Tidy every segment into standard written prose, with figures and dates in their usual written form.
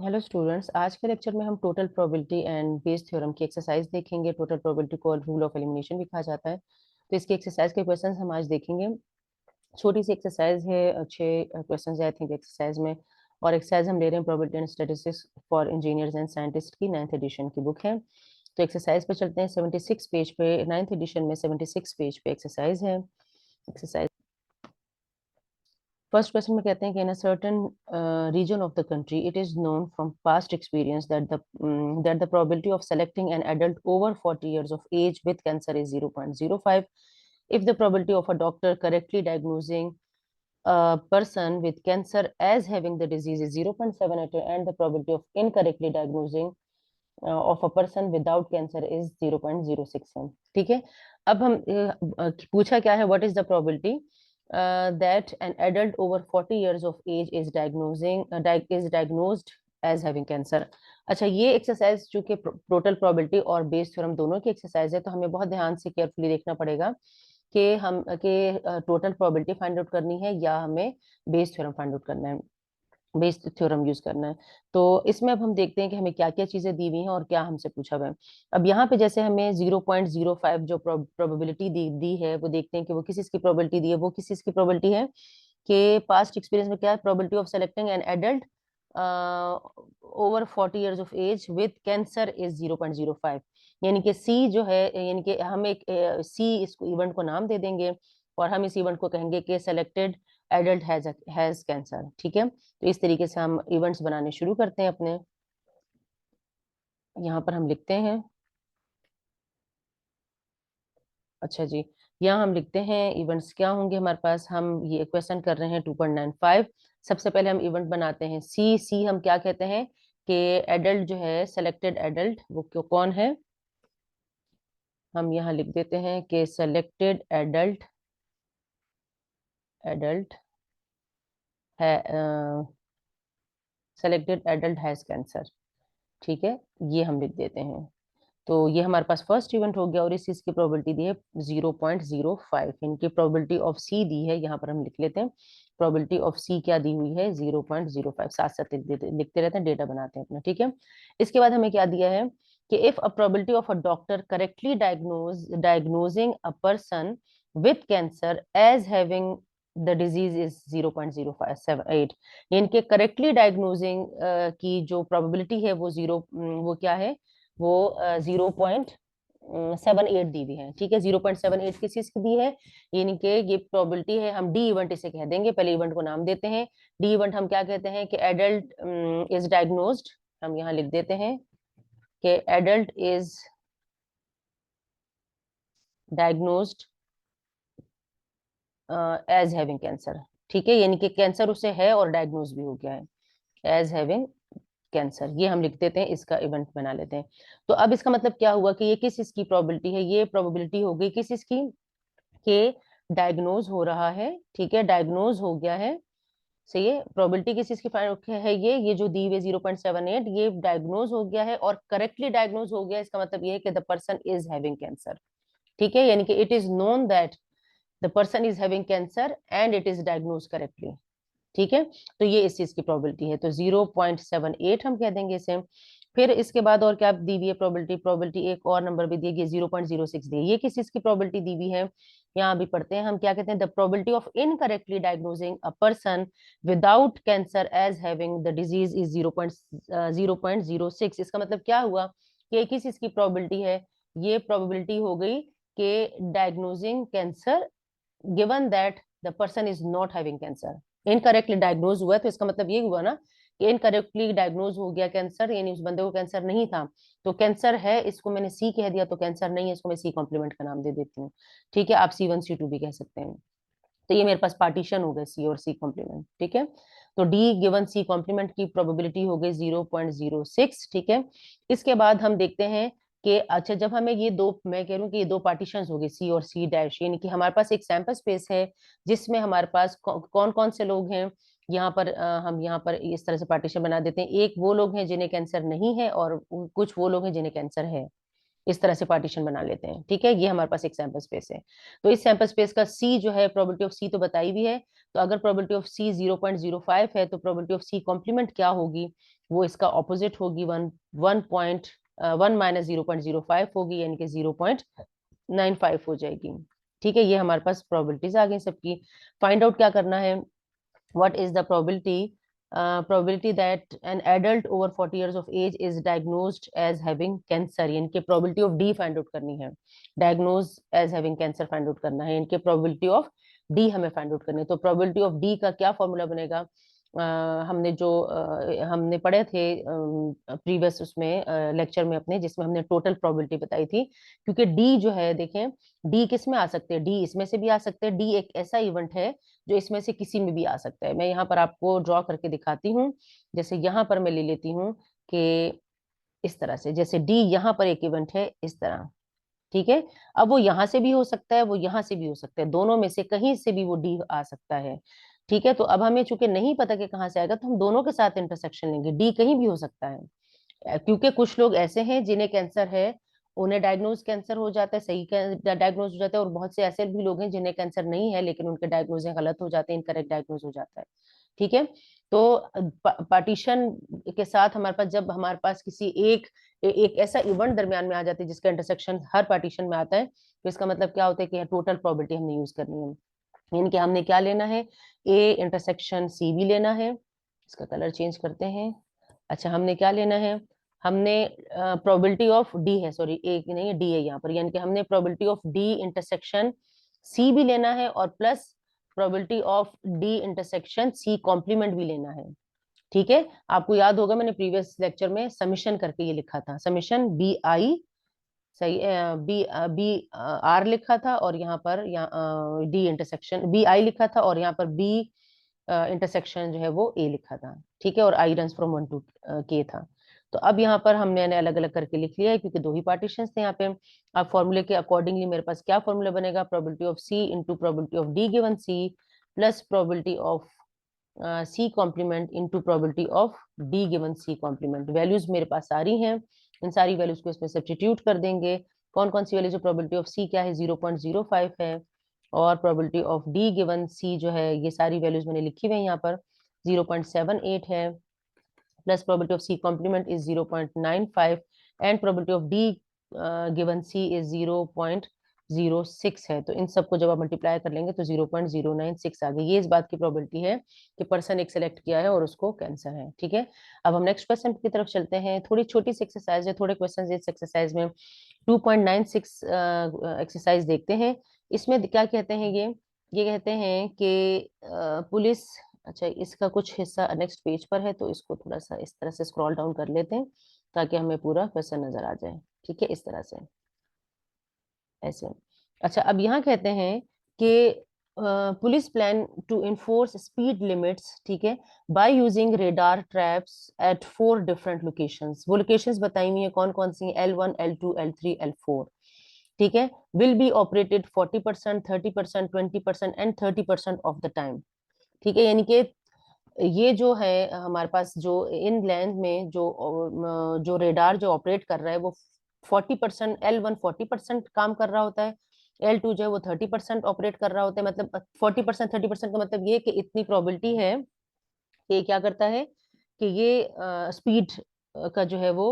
Hello students, आज के lecture में हम total probability and Bayes theorem की एक्सरसाइज देखेंगे। टोटल प्रोबेबिलिटी को रूल ऑफ एलिमिनेशन भी कहा जाता है। तो इसकी एक्सरसाइज के क्वेश्चंस हम आज देखेंगे। छोटी सी एक्सरसाइज है, अच्छे क्वेश्चंस आई थिंक एक्सरसाइज में। और एक्सरसाइज हम ले रहे हैं probability and statistics for engineers and scientist की 9th एडिशन की बुक है। तो एक्सरसाइज पे चलते हैं। 76 पेज पे, 9th एडिशन में 76 पेज पे एक्सरसाइज है। एक्सरसाइज फर्स्ट क्वेश्चन में कहते हैं कि in a certain region of the country it is known from past experience that the probability of selecting an adult over 40 years of age with cancer is 0.05. If the probability of a doctor correctly diagnosing a person with cancer as having the disease is 0.78 and the probability of incorrectly diagnosing of a person without cancer is 0.06 है। ठीक है। अब हम पूछा क्या है, what is the probability that an adult over 40 years of age is diagnosed as having cancer। अच्छा, ये एक्सरसाइज चूंकि टोटल प्रोबेबिलिटी और बेस थ्योरम दोनों की एक्सरसाइज है, तो हमें बहुत ध्यान से केयरफुली देखना पड़ेगा कि हम टोटल प्रोबेबिलिटी फाइंड आउट करनी है या हमें बेस थ्योरम फाइंड आउट करना है, बेस थ्योरम यूज करना है। तो इसमें अब हम देखते हैं कि हमें क्या क्या चीजें दी हुई हैं और क्या हमसे पूछा हुआ है। अब यहाँ पे जैसे हमें 0.05 जो प्रोबेबिलिटी दी है, वो देखते हैं कि वो किस चीज की प्रोबेबिलिटी दी है। वो किस चीज की प्रोबेबिलिटी है कि पास्ट एक्सपीरियंस में क्या है, probability of selecting an adult over 40 years of age with cancer is 0.05। यानी कि सी जो है, यानी कि हम एक सी इसको इवेंट को नाम दे देंगे और हम इस इवेंट को कहेंगे कि सेलेक्टेड एडल्ट हैज कैंसर। ठीक है। तो इस तरीके से हम इवेंट्स बनाने शुरू करते हैं अपने। यहाँ पर हम लिखते हैं, अच्छा जी, यहाँ हम लिखते हैं इवेंट्स क्या होंगे हमारे पास। हम ये क्वेश्चन कर रहे हैं 2.95। सबसे पहले हम इवेंट बनाते हैं सी। सी हम क्या कहते हैं कि एडल्ट जो है, सेलेक्टेड एडल्ट, वो कौन है। हम यहाँ लिख देते हैं कि सेलेक्टेड एडल्ट, एडल्ट है, सेलेक्टेड एडल्ट हैज कैंसर। ठीक है, ये हम लिख देते हैं। तो ये हमारे पास फर्स्ट इवेंट हो गया और इस चीज की प्रोबेबिलिटी दी है 0.05। इनकी प्रोबेबिलिटी ऑफ सी दी है, यहाँ पर हम लिख लेते हैं प्रोबेबिलिटी ऑफ सी क्या दी हुई है, 0.05। साथ साथ लिखते रहते हैं, डेटा बनाते हैं अपना। ठीक है। इसके बाद हमें क्या दिया है कि if a probability of a doctor correctly diagnosing a person with cancer as having the disease is 0.058। इनके करेक्टली डायग्नोजिंग की जो प्रोबेबिलिटी है वो वो क्या है, वो 0.78 दी हुई है। ठीक है, 0.78 किस चीज की दी है, यानी कि ये प्रोबेबिलिटी है। हम डी इवेंट इसे कह देंगे, पहले इवेंट को नाम देते हैं डी इवेंट। हम क्या कहते हैं कि एडल्ट इज डायग्नोज्ड। हम यहाँ लिख देते हैं कि adult is diagnosed as having cancer. ठीक है, यानी कि कैंसर उसे है और डायग्नोज भी हो गया है एज हैविंग कैंसर। ये हम लिख देते हैं, इसका इवेंट बना लेते हैं। तो अब इसका मतलब क्या हुआ कि ये किस इसकी प्रोबेबिलिटी है, ये प्रोबेबिलिटी हो गई किस इसकी कि डायग्नोज हो रहा है। ठीक है, डायग्नोज हो गया है। सही है, प्रोबेबिलिटी किस चीज की है, ये जो दी हुई 0.78, ये डायग्नोज हो गया है और करेक्टली डायग्नोज हो गया। इसका मतलब ये है कि the person is having cancer. ठीक है, यानी कि it is known that the person is having cancer and it is diagnose correctly. ठीक है, तो ये इस चीज की प्रोबेबिलिटी है, तो 0.78 हम कह देंगे इसे। फिर इसके बाद और क्या दी हुई है प्रोबेबिलिटी, प्रोबेबिलिटी एक और नंबर भी दिए, 0.06 दी है। ये किस चीज की प्रोबेबिलिटी दी हुई है, यहाँ भी पढ़ते हैं हम क्या कहते हैं, the probability of incorrectly diagnosing a person without cancer as having the disease is 0.06। इसका मतलब क्या हुआ कि किस चीज की प्रोबेबिलिटी है, ये प्रोबेबिलिटी हो गई कि diagnosing cancer given that the person is not having cancer. Incorrectly diagnose हुआ, तो इसका मतलब ये हुआ ना कि इनकरेक्टली डायग्नोज हो गया कैंसर, यानी उस बंदे को कैंसर नहीं था। तो कैंसर है, इसको मैंने सी कह दिया, तो कैंसर नहीं है, इसको मैं सी कॉम्प्लीमेंट का नाम दे देती हूँ। ठीक है, आप C1 C2 भी कह सकते हैं। तो ये मेरे पास पार्टीशन हो गए सी और सी कॉम्प्लीमेंट। ठीक है, तो डी गिवन सी कॉम्प्लीमेंट की प्रोबेबिलिटी हो गई 0.06। ठीक है, इसके बाद हम देखते हैं कि अच्छा, जब हमें ये दो, मैं कह रहा हूँ कि ये दो पार्टीशंस हो गए सी और सी डैश, यानी कि हमारे पास एक सैंपल स्पेस है जिसमें हमारे पास कौन कौन से लोग हैं। यहाँ पर हम यहाँ पर इस तरह से पार्टीशन बना देते हैं, एक वो लोग हैं जिन्हें कैंसर नहीं है और कुछ वो लोग हैं जिन्हें कैंसर है। इस तरह से पार्टीशन बना लेते हैं, ठीक है। ये हमारे पास एक सैंपल स्पेस है। तो इस सैंपल स्पेस का सी जो है, प्रोबेबिलिटी ऑफ सी तो बताई भी है। तो अगर प्रोबेबिलिटी ऑफ सी 0.05 है तो प्रोबेबिलिटी ऑफ सी कॉम्प्लीमेंट क्या होगी, वो इसका ऑपोजिट होगी, वन माइनस 0.05 होगी, यानी कि 0.95 हो जाएगी, ठीक है। ये हमारे पास प्रोबेबिलिटीज आ गई सबकी। फाइंड आउट क्या करना है, what is the probability that an adult over 40 years of age is diagnosed as having cancer, यानी कि probability of D find out करनी है, diagnosed as having cancer find out करना है, यानी कि probability of D हमें find out करनी है। तो probability of D का क्या फॉर्मूला बनेगा, हमने पढ़े थे प्रीवियस उसमें लेक्चर में अपने, जिसमें हमने टोटल प्रोबेबिलिटी बताई थी। क्योंकि डी जो है, देखें डी किस में आ सकते हैं, डी इसमें से भी आ सकते हैं। डी एक ऐसा इवेंट है जो इसमें से किसी में भी आ सकता है। मैं यहाँ पर आपको ड्रॉ करके दिखाती हूँ। जैसे यहाँ पर मैं ले लेती हूँ कि इस तरह से, जैसे डी यहाँ पर एक इवेंट है इस तरह, ठीक है। अब वो यहाँ से भी हो सकता है, वो यहाँ से भी हो सकता है, दोनों में से कहीं से भी वो डी आ सकता है, ठीक है। तो अब हमें चूंकि नहीं पता कि कहाँ से आएगा, तो हम दोनों के साथ इंटरसेक्शन लेंगे, डी कहीं भी हो सकता है। क्योंकि कुछ लोग ऐसे हैं जिन्हें कैंसर है, उन्हें डायग्नोज कैंसर हो जाता है, सही डायग्नोज हो जाता है, और बहुत से ऐसे भी लोग हैं जिन्हें कैंसर नहीं है लेकिन उनके डायग्नोज गलत हो जाते हैं, इनकरेक्ट डायग्नोज हो जाता है, ठीक है। तो पार्टीशन के साथ हमारे पास, जब हमारे पास किसी एक ऐसा इवेंट दरमियान में आ जाता है जिसका इंटरसेक्शन हर पार्टीशन में आता है, तो इसका मतलब क्या होता है कि टोटल प्रोबेबिलिटी हमने यूज करनी है। यानी कि हमने क्या लेना है, ए इंटरसेक्शन सी भी लेना है। इसका कलर चेंज करते हैं। अच्छा, हमने क्या लेना है, हमने प्रोबेबिलिटी ऑफ डी है, सॉरी ए नहीं है, डी है यहाँ पर, यानी कि हमने probability of D intersection C भी लेना है, और plus probability of D intersection C complement भी लेना है, ठीक है। आपको याद होगा मैंने प्रीवियस लेक्चर में समिशन करके ये लिखा था, समिशन बी आई, सही, बी बी आर लिखा था, और यहाँ पर डी इंटरसेक्शन बी आई लिखा था, और यहाँ पर बी इंटरसेक्शन जो है वो ए लिखा था, ठीक है। और आई रन फ्रॉम 1 to के था। तो अब यहाँ पर हमने अलग अलग करके लिख लिया है, क्योंकि दो ही पार्टीशन थे यहाँ पे। अब फॉर्मूले के अकॉर्डिंगली मेरे पास क्या फॉर्मूला बनेगा, probability of C into probability of D given C, plus probability of C complement into probability of D given C complement. Values मेरे पास सारी हैं, इन सारी वैल्यूज को इसमें सब्स्टिट्यूट कर देंगे। कौन कौन सी वैल्यूज, प्रोबेबिलिटी ऑफ सी क्या है, 0.05 है, और probability of D given C जो है, ये सारी वैल्यूज मैंने लिखी हुई है यहाँ पर, 0.78 है, plus probability of C complement is 0.95, and probability of D given C is 0.06 है। तो इन सबको जब आप मल्टीप्लाई कर लेंगे तो 0.096 आ गई। ये इस बात की प्रोबेबिलिटी है कि पर्सन एक सेलेक्ट किया है और उसको कैंसर है, ठीक है। अब हम नेक्स्ट क्वेश्चन की तरफ चलते हैं। थोड़ी छोटी सी एक्सरसाइज है, थोड़े क्वेश्चन इस एक्सरसाइज में 2.96 एक्सरसाइज देखते हैं। इसमें क्या कहते हैं, ये कहते हैं कि पुलिस, अच्छा इसका कुछ हिस्सा नेक्स्ट पेज पर है, तो इसको थोड़ा सा इस तरह से स्क्रॉल डाउन कर लेते हैं ताकि हमें पूरा क्वेश्चन नजर आ जाए, ठीक है, इस तरह से, ऐसे। अच्छा, अब यहाँ कहते हैं कि police plan to enforce speed limits, ठीक है, by using radar traps at 4 different locations. वो लोकेशंस बताई हुई है, कौन कौन सी, L1 L2 L3 L4, ठीक है। Will be operated 40%, 30%, 20% and 30% of the time, ठीक है। यानी कि ये जो है हमारे पास, जो इन लैंड में जो रेडार जो ऑपरेट कर रहा है, वो 40%, L1 40% काम कर रहा होता है, L2 जो है वो 30% ऑपरेट कर रहा होता है। मतलब 40% 30% का मतलब ये कि इतनी प्रोबेबिलिटी है कि क्या करता है कि ये स्पीड का जो है वो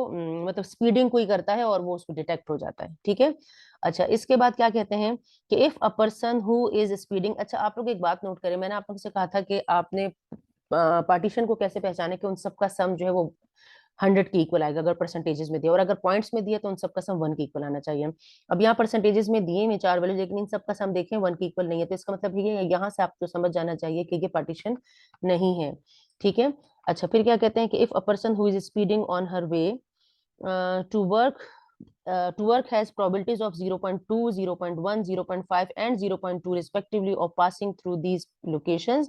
मतलब स्पीडिंग कोई करता है और वो उसको डिटेक्ट हो जाता है, ठीक है। अच्छा, इसके बाद क्या कहते हैं कि if a person who is speeding, अच्छा आप लोग एक बात नोट करें, मैंने आप लोग से कहा था कि आपने पार्टीशन को कैसे पहचाने कि उन सबका सम जो है वो 100 के इक्वल आएगा अगर परसेंटेजेस में दिया, और अगर पॉइंट्स में दिया तो उन सबका सम 1 के इक्वल आना चाहिए। अब यहाँ परसेंटेजेस में दिए में 4 वैल्यू, लेकिन इन सबका सम देखें 1 के इक्वल नहीं है, तो इसका मतलब ये है, यहाँ से आपको समझ जाना चाहिए कि ये पार्टीशन नहीं है, ठीक है। अच्छा, फिर क्या कहते हैं कि if a person who is speeding on her way to work to work has probabilities of 0.2, 0.1, 0.5 and 0.2 respectively of passing through these locations।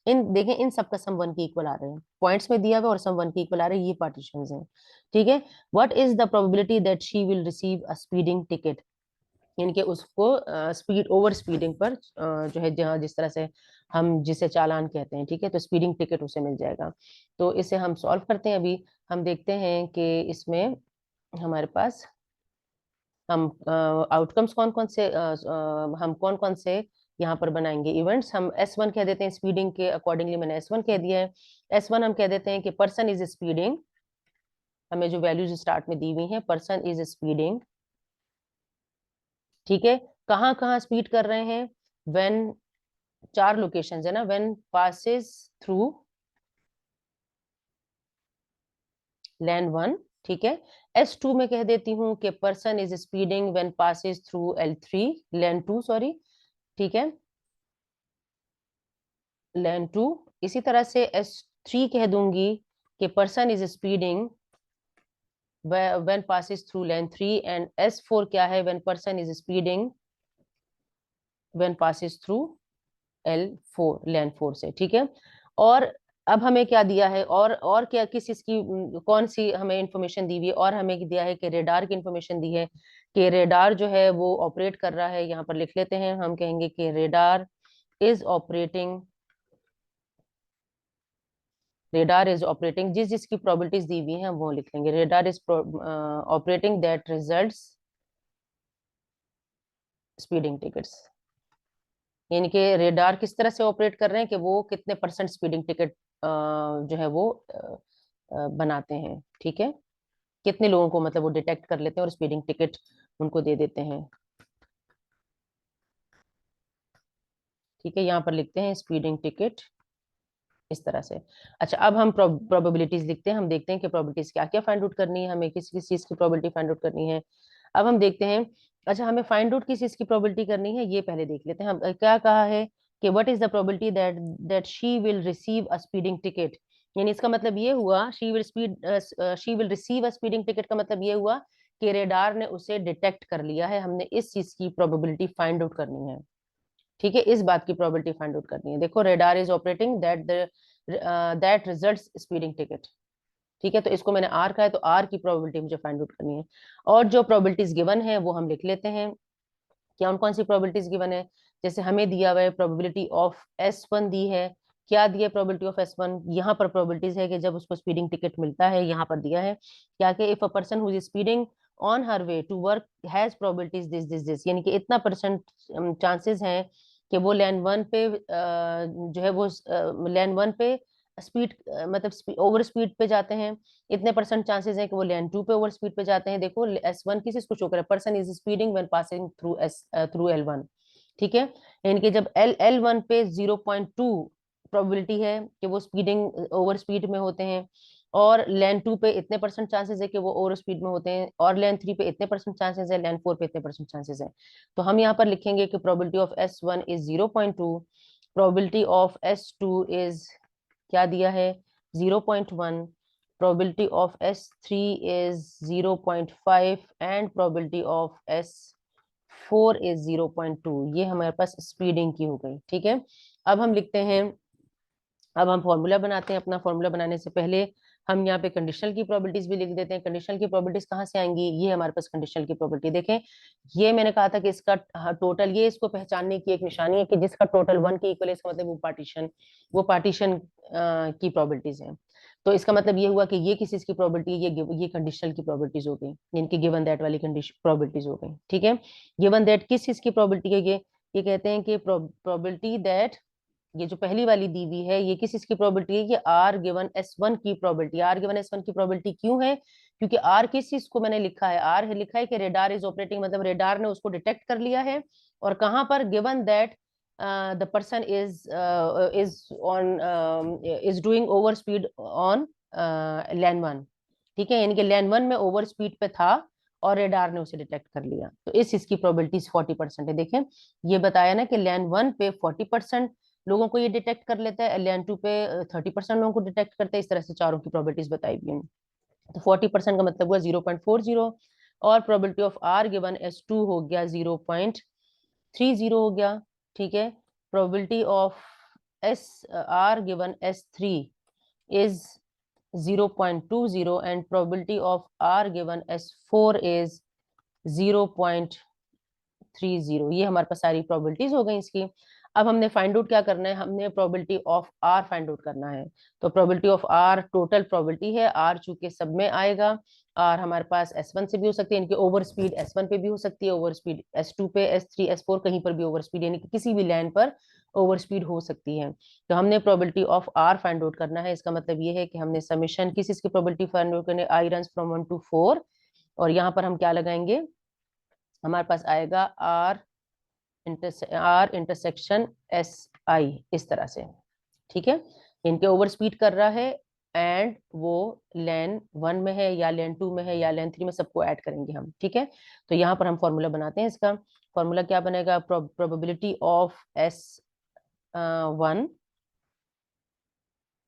इन देखें, इन सबका सम 1 के इक्वल आ रहे हैं, पॉइंट्स में दिया हुआ और सम 1 के इक्वल आ रहे हैं, ये पार्टीशंस हैं, ठीक है। What is the probability that she will receive a speeding ticket, यानी कि उसको स्पीड ओवर स्पीडिंग पर जो है, जहाँ जिस तरह से हम जिसे चालान कहते हैं, ठीक है, तो स्पीडिंग टिकट उसे मिल जाएगा। तो इसे हम सॉल्व करते हैं। अभी हम देखते हैं कि इसमें हमारे पास हम आउटकम्स कौन कौन से हम कौन कौन से यहाँ पर बनाएंगे इवेंट्स, हम S1 कह देते हैं, स्पीडिंग के अकॉर्डिंगली मैंने S1 कह दिया है। S1 हम कह देते हैं कि पर्सन इज स्पीडिंग, हमें जो वैल्यूज स्टार्ट में दी हुई हैं, पर्सन इज स्पीडिंग, ठीक है। कहाँ कहाँ स्पीड कर रहे हैं, व्हेन, 4 लोकेशंस है ना, व्हेन पासेस थ्रू लैन 1, ठीक है। S2 में कह देती हूँ कि person is speeding when passes through L3, lane 2 sorry, ठीक है, लैन 2। इसी तरह से S3 कह दूंगी कि person is speeding when passes through lane 3, and S4 क्या है, when person is speeding when passes through L4, lane 4 से, ठीक है। और अब हमें क्या दिया है, और क्या किस इसकी कौन सी हमें इंफॉर्मेशन दी हुई है, और हमें दिया है कि रेडार की इंफॉर्मेशन दी है कि रेडार जो है वो ऑपरेट कर रहा है, यहाँ पर लिख लेते हैं, हम कहेंगे कि radar is operating, radar is operating, जिस जिसकी प्रोबेबिलिटीज दी हुई हैं वो लिख लेंगे, radar is operating that results speeding tickets, यानी कि रेडार किस तरह से ऑपरेट कर रहे हैं कि वो कितने परसेंट स्पीडिंग टिकट जो है वो बनाते हैं, ठीक है, कितने लोगों को मतलब वो डिटेक्ट कर लेते हैं और स्पीडिंग टिकट उनको दे देते हैं, ठीक है। यहाँ पर लिखते हैं स्पीडिंग टिकट इस तरह से। अच्छा, अब हम प्रोबेबिलिटीज लिखते हैं, हम देखते हैं कि प्रोबेबिलिटीज क्या क्या फाइंड आउट करनी है, हमें किस किस चीज की प्रोबेबिलिटी फाइंड आउट करनी है। अब हम देखते हैं, अच्छा हमें फाइंड आउट किस चीज की प्रोबेबिलिटी करनी है ये पहले देख लेते हैं। हम क्या कहा है कि what is the probability that that she will receive a speeding ticket, यानी इसका मतलब ये हुआ she will receive a speeding ticket का मतलब ये हुआ कि रेडार ने उसे डिटेक्ट कर लिया है, हमने इस चीज की प्रोबेबिलिटी फाइंड आउट करनी है, ठीक है, इस बात की प्रोबेबिलिटी फाइंड आउट करनी है। देखो, radar is operating that results speeding ticket, ठीक है, तो इसको मैंने आर कहा है, तो आर की प्रोबेबिलिटी मुझे फाइंड आउट करनी है। और जो प्रोबेबिलिटीज गिवन है वो हम लिख लेते हैं, कौन कौन सी प्रोबेबिलिटीज गिवन है। जैसे हमें दिया हुआ है प्रोबेबिलिटी ऑफ S1 दी है, क्या दिया प्रोबेबिलिटी ऑफ S1, यहाँ पर प्रोबेबिलिटीज है कि जब उसको स्पीडिंग टिकट मिलता है, यहाँ पर दिया है क्या कि if a person who is speeding on her way to work has probabilities this this this, यानी कि इतना परसेंट चांसेस हैं कि वो लैन 1 पे जो है वो लैन 1 पे स्पीड मतलब ओवर स्पीड पे जाते हैं, इतने परसेंट चांसेस हैं कि वो लेन 2 पे ओवर स्पीड पे जाते हैं। देखो, S1 किस इसको शो कर रहा है, person is speeding when passing through L1, ठीक है, यानी कि जब L1 पे 0.2 प्रोबेबिलिटी है कि वो स्पीडिंग ओवर स्पीड में होते हैं, और लेन 2 पे इतने परसेंट चांसेस है कि वो ओवर स्पीड में होते हैं, और लेन 3 पे इतने परसेंट चांसेस है, लेन 4 पे इतने परसेंट चांसेस है। तो हम यहाँ पर लिखेंगे कि probability of S1 is 0.2, probability of S2 is क्या दिया है 0.1, probability of S3 is 0.5 and probability of S4 is 0.2, ये हमारे पास स्पीडिंग की हो गई, ठीक है। अब हम लिखते हैं, अब हम फॉर्मूला बनाते हैं। अपना फॉर्मूला बनाने से पहले हम यहाँ पे कंडीशनल की प्रोबेबिलिटीज भी लिख देते हैं। कंडीशनल की प्रोबेबिलिटीज कहाँ से आएंगी, ये हमारे पास कंडीशनल की प्रोबेबिलिटी देखें, ये मैंने कहा था कि इसका टोटल, ये इसको पहचानने की एक निशानी है कि जिसका टोटल 1 के इक्वल है, इसका मतलब वो पार्टीशन की प्रोबेबिलिटीज है। तो इसका मतलब ये हुआ कि ये किस चीज की प्रोबेबिलिटी, ये कंडीशनल की प्रोबेबिलिटीज हो गई, जिनकी गिवन दैट वाली कंडीशन प्रोबेबिलिटीज हो गई, ठीक है। गिवन दैट किस चीज की प्रोबेबिलिटी है, ये कहते हैं कि प्रोबेबिलिटी दैट, ये जो पहली वाली दी हुई है ये किस इसकी प्रोबेबिलिटी है, ये आर गिवन S1 की प्रोबेबिलिटी, आर गिवन S1 की प्रोबेबिलिटी क्यों है, क्योंकि आर किस चीज को मैंने लिखा है, आर है लिखा है कि रेडार इज ऑपरेटिंग, मतलब रेडार ने उसको डिटेक्ट कर लिया है, और कहां पर, given that the person is doing over speed on lane 1, ठीक है, यानी कि लैन 1 में ओवर स्पीड पे था और रेडार ने उसे डिटेक्ट कर लिया, तो इस इसकी प्रोबेबिलिटी 40% है। देखें, ये बताया ना कि लैन 1 पे 40% लोगों को ये डिटेक्ट कर लेता है, एलियन 2 पे 30% लोगों को डिटेक्ट करते हैं, इस तरह से चारों की प्रोबेबिलिटीज बताई हुई हैं। तो 40% का मतलब हुआ 0.40, और probability of are given S2 हो गया 0.30 हो गया, ठीक है। Probability of S R given S3 is 0.20 and probability of R given S4 is 0.30, ये हमारे पास सारी प्रोबेबिलिटीज हो गई इसकी। अब हमने फाइंड आउट क्या करना है, हमने probability of R find out करना है। तो probability of R total probability है, आर चूंकि सब में आएगा, आर हमारे पास S1 से भी हो सकती है, इनकी ओवर स्पीड S1 पे भी हो सकती है, ओवर स्पीड S2 पे, S3, S4 कहीं पर भी ओवर स्पीड, यानी कि किसी भी लाइन पर ओवर स्पीड हो सकती है। तो हमने probability of R find out करना है। इसका मतलब ये है कि हमने समेशन किस इसकी प्रोबेबिलिटी फाइंड आउट करनी है, आई रन फ्रॉम 1 to 4, और यहाँ पर हम क्या लगाएंगे, हमारे पास आएगा आर इंटरसेक्शन SI, इस तरह से। ठीक है, इनके ओवर स्पीड कर रहा है, एंड वो लेन 1 में है या लेन 2 में है या लेन 3 में, सबको ऐड करेंगे हम। ठीक है, तो यहाँ पर हम फॉर्मूला बनाते हैं। इसका फॉर्मूला क्या बनेगा, प्रोबेबिलिटी ऑफ S1,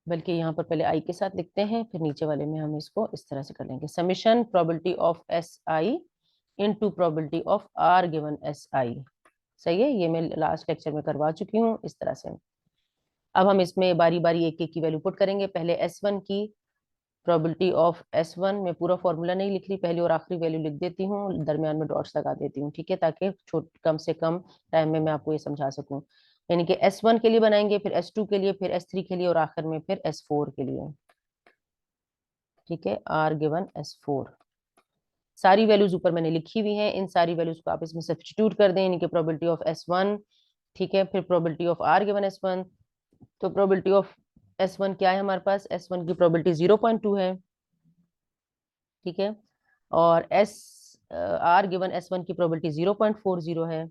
बल्कि यहाँ पर पहले आई के साथ लिखते हैं, फिर नीचे वाले में हम इसको इस तरह से कर लेंगे, summation probability of SI into probability of R given SI। सही है, ये मैं लास्ट लेक्चर में करवा चुकी हूँ इस तरह से। अब हम इसमें बारी बारी एक एक की वैल्यू पुट करेंगे। पहले S1 की प्रोबेबिलिटी ऑफ S1 में पूरा फॉर्मूला नहीं लिख रही, पहली और आखिरी वैल्यू लिख देती हूँ, दरमियान में डॉट्स लगा देती हूँ। ठीक है, ताकि कम से कम टाइम में मैं आपको ये समझा सकूँ। यानी कि S1 के लिए बनाएंगे, फिर S2 के लिए, फिर S3 के लिए, और आखिर में फिर S4 के लिए। ठीक है, R गिवन S4, सारी वैल्यूज ऊपर मैंने लिखी हुई हैं, इन सारी वैल्यूज को आप इसमें सब्स्टिट्यूट कर दें, यानी कि प्रोबेबिलिटी ऑफ S1, ठीक है, फिर probability of R given S1। तो प्रोबेबिलिटी ऑफ S1 क्या है हमारे पास, S1 की प्रोबेबिलिटी 0.2 है। ठीक है, और R गिवन S1 की प्रोबेबिलिटी 0.40 है,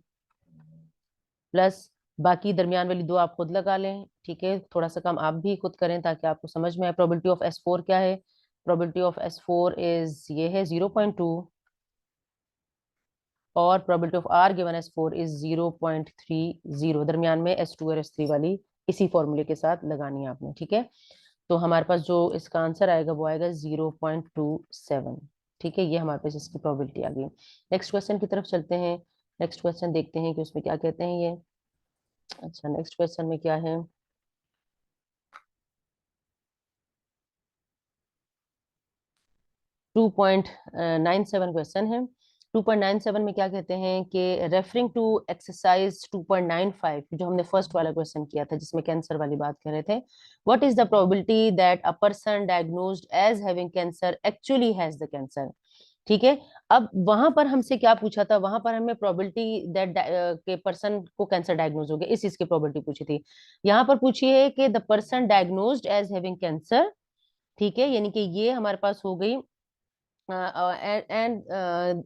प्लस बाकी दरमियान वाली दो आप खुद लगा लें। ठीक है, थोड़ा सा कम आप भी खुद करें ताकि आपको समझ में आए। प्रोबेबिलिटी ऑफ S4 क्या है, प्रोबेबिलिटी ऑफ S4 इज ये है 0.2, और probability of R given S4 is 0.30, दरमियान में S2 और S3 वाली इसी फॉर्मूले के साथ लगानी है आपने। ठीक है, तो हमारे पास जो इसका आंसर आएगा वो आएगा 0.27। ठीक है, ये हमारे पास इसकी प्रोबेबिलिटी आ गई। नेक्स्ट क्वेश्चन की तरफ चलते हैं। नेक्स्ट क्वेश्चन देखते हैं कि उसमें क्या कहते हैं ये। अच्छा, नेक्स्ट क्वेश्चन में क्या है, 2.97 क्वेश्चन है। 2.97 में क्या कहते हैं कि रेफरिंग टू एक्सरसाइज 2.95, जो हमने फर्स्ट वाला क्वेश्चन किया था जिसमें कैंसर वाली बात कर रहे थे, what is the probability that a person diagnosed as having cancer actually has the cancer. ठीक है, अब वहां पर हमसे क्या पूछा था, वहां पर हमें प्रोबेबिलिटी दैट के पर्सन को कैंसर डायग्नोज हो गया, इस चीज की प्रोबेबिलिटी पूछी थी। यहाँ पर पूछी है कि the person diagnosed as having cancer. ठीक है, यानी कि ये हमारे पास हो गई एंड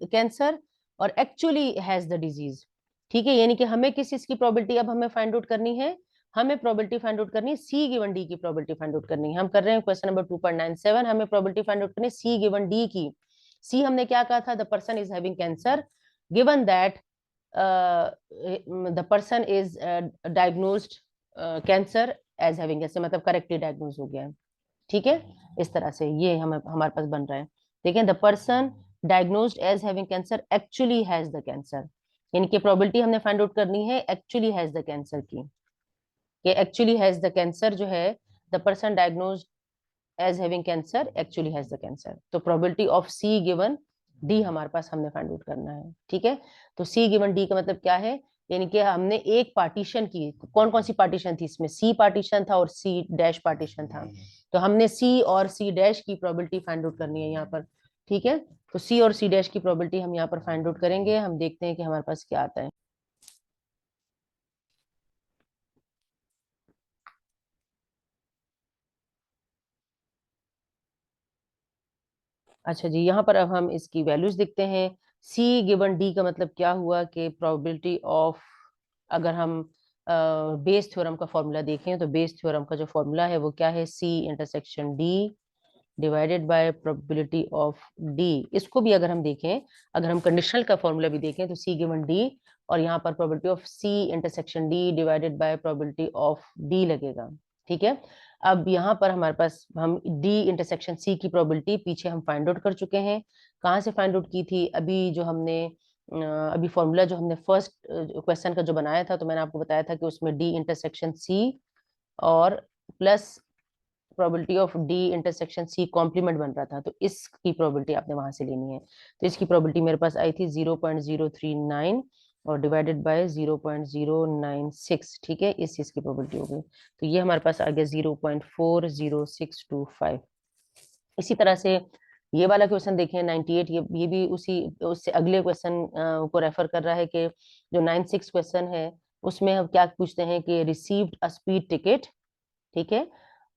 कैंसर, और एक्चुअली हैज द डिजीज। ठीक है, यानी कि हमें किस चीज की प्रोबेबिलिटी अब हमें फाइंड आउट करनी है, हमें प्रोबेबिलिटी फाइंड आउट करनी है सी गिवन डी की प्रोबेबिलिटी फाइंड आउट करनी है। हम कर रहे हैं क्वेश्चन नंबर 2.97, हमें प्रोबेबिलिटी फाइंड आउट करनी है सी गिवन डी की। सी हमने क्या कहा था, the person is having cancer given that the person is diagnosed cancer as having, ऐसे मतलब करेक्टली डायग्नोज हो गया है। ठीक है, इस तरह से ये हमारे पास बन रहा है। देखें, the person diagnosed as having cancer actually has the cancer, यानी कि प्रोबेबिलिटी हमने फाइंड आउट करनी है एक्चुअली हैज द कैंसर की। कि एक्चुअली हैज द कैंसर जो है, the person diagnosed as having cancer actually has the cancer, तो probability of C given D हमारे पास हमने फाइंड आउट करना है। ठीक है, तो सी गिवन डी का मतलब क्या है, यानी कि हमने एक पार्टीशन की, कौन कौन सी पार्टीशन थी इसमें, सी पार्टीशन था और सी डैश पार्टीशन था, तो हमने सी और सी डैश की प्रोबेबिलिटी फाइंड आउट करनी है यहाँ पर। ठीक है, तो सी और सी डैश की प्रोबेबिलिटी हम यहाँ पर फाइंड आउट करेंगे, हम देखते हैं कि हमारे पास क्या आता है। अच्छा जी, यहाँ पर अब हम इसकी वैल्यूज देखते हैं। सी गिवन डी का मतलब क्या हुआ कि प्रोबेबिलिटी ऑफ, अगर हम बेस थ्योरम का फॉर्मूला देखें तो बेस थ्योरम का जो फॉर्मूला है वो क्या है, C intersection D divided by probability of D. इसको भी अगर हम देखें, अगर हम कंडीशनल का फॉर्मूला भी देखें तो सी गिवन डी, और यहाँ पर probability of C intersection D divided by probability of D लगेगा। ठीक है, अब यहाँ पर हमारे पास हम डी इंटरसेक्शन सी की प्रोबेबिलिटी पीछे हम फाइंड आउट कर चुके हैं। कहाँ से फाइंड आउट की थी, अभी जो हमने अभी फॉर्मूला जो हमने फर्स्ट क्वेश्चन का जो बनाया था, तो मैंने आपको बताया था कि उसमें डी इंटरसेक्शन सी और plus probability of D intersection C complement बन रहा था, तो इसकी प्रोबेबिलिटी आपने वहां से लेनी है। तो इसकी प्रोबेबिलिटी मेरे पास आई थी 0.039, और डिवाइडेड बाय 0.096, ठीक है, इस चीज की प्रोबेबिलिटी होगी। तो ये हमारे पास आ गया 0.40625। इसी तरह से ये वाला क्वेश्चन देखें 98, ये भी उसी उससे अगले क्वेश्चन को रेफर कर रहा है कि जो 96 क्वेश्चन है उसमें हम क्या पूछते हैं कि रिसीव्ड अ स्पीड टिकट, ठीक है,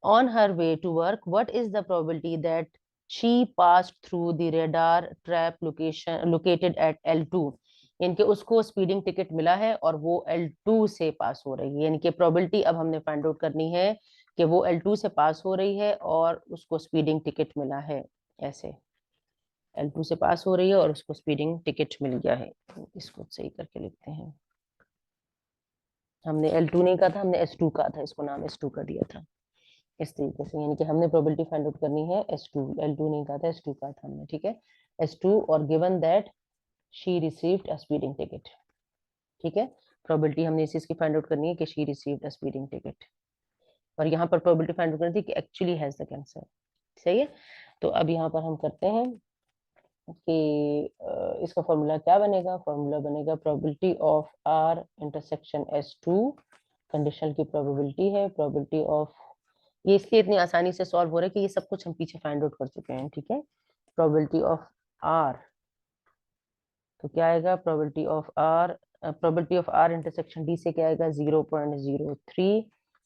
on her way to work, what is the probability that she passed through the radar trap location located at L2। यानी कि उसको स्पीडिंग टिकट मिला है और वो L2 से पास हो रही है, यानी कि प्रोबेबिलिटी अब हमने फाइंड आउट करनी है कि वो L2 से पास हो रही है और उसको स्पीडिंग टिकट मिला है। ऐसे L2 से पास हो रही है और उसको स्पीडिंग टिकट मिल गया है। इसको सही करके लिखते हैं, हमने L2 नहीं कहा था, हमने S2 कहा था, इसको नाम S2 कर दिया था इस तरीके से। यानी कि हमने प्रोबेबिलिटी फाइंड आउट करनी है S2, L2 नहीं कहा था, S2 कहा था हमने, ठीक है, S2, और given that she received a speeding ticket, ठीक है। प्रोबेबिलिटी हमने इस चीज की फाइंड आउट करनी है कि she received a speeding ticket, और यहाँ पर प्रोबेबिलिटी फाइंड आउट करनी थी कि एक्चुअली हैज द कैंसर। सही है। तो अब यहाँ पर हम करते हैं कि इसका फॉर्मूला क्या बनेगा, फॉर्मूला बनेगा probability of R intersection S2, condition की प्रोबेबिलिटी है, प्रोबेबिलिटी ऑफ, ये इसलिए इतनी आसानी से सॉल्व हो रहा है कि ये सब कुछ हम पीछे फाइंड आउट कर चुके हैं, ठीक है। प्रोबेबिलिटी ऑफ R, तो क्या आएगा probability of R intersection D से क्या आएगा 0.03,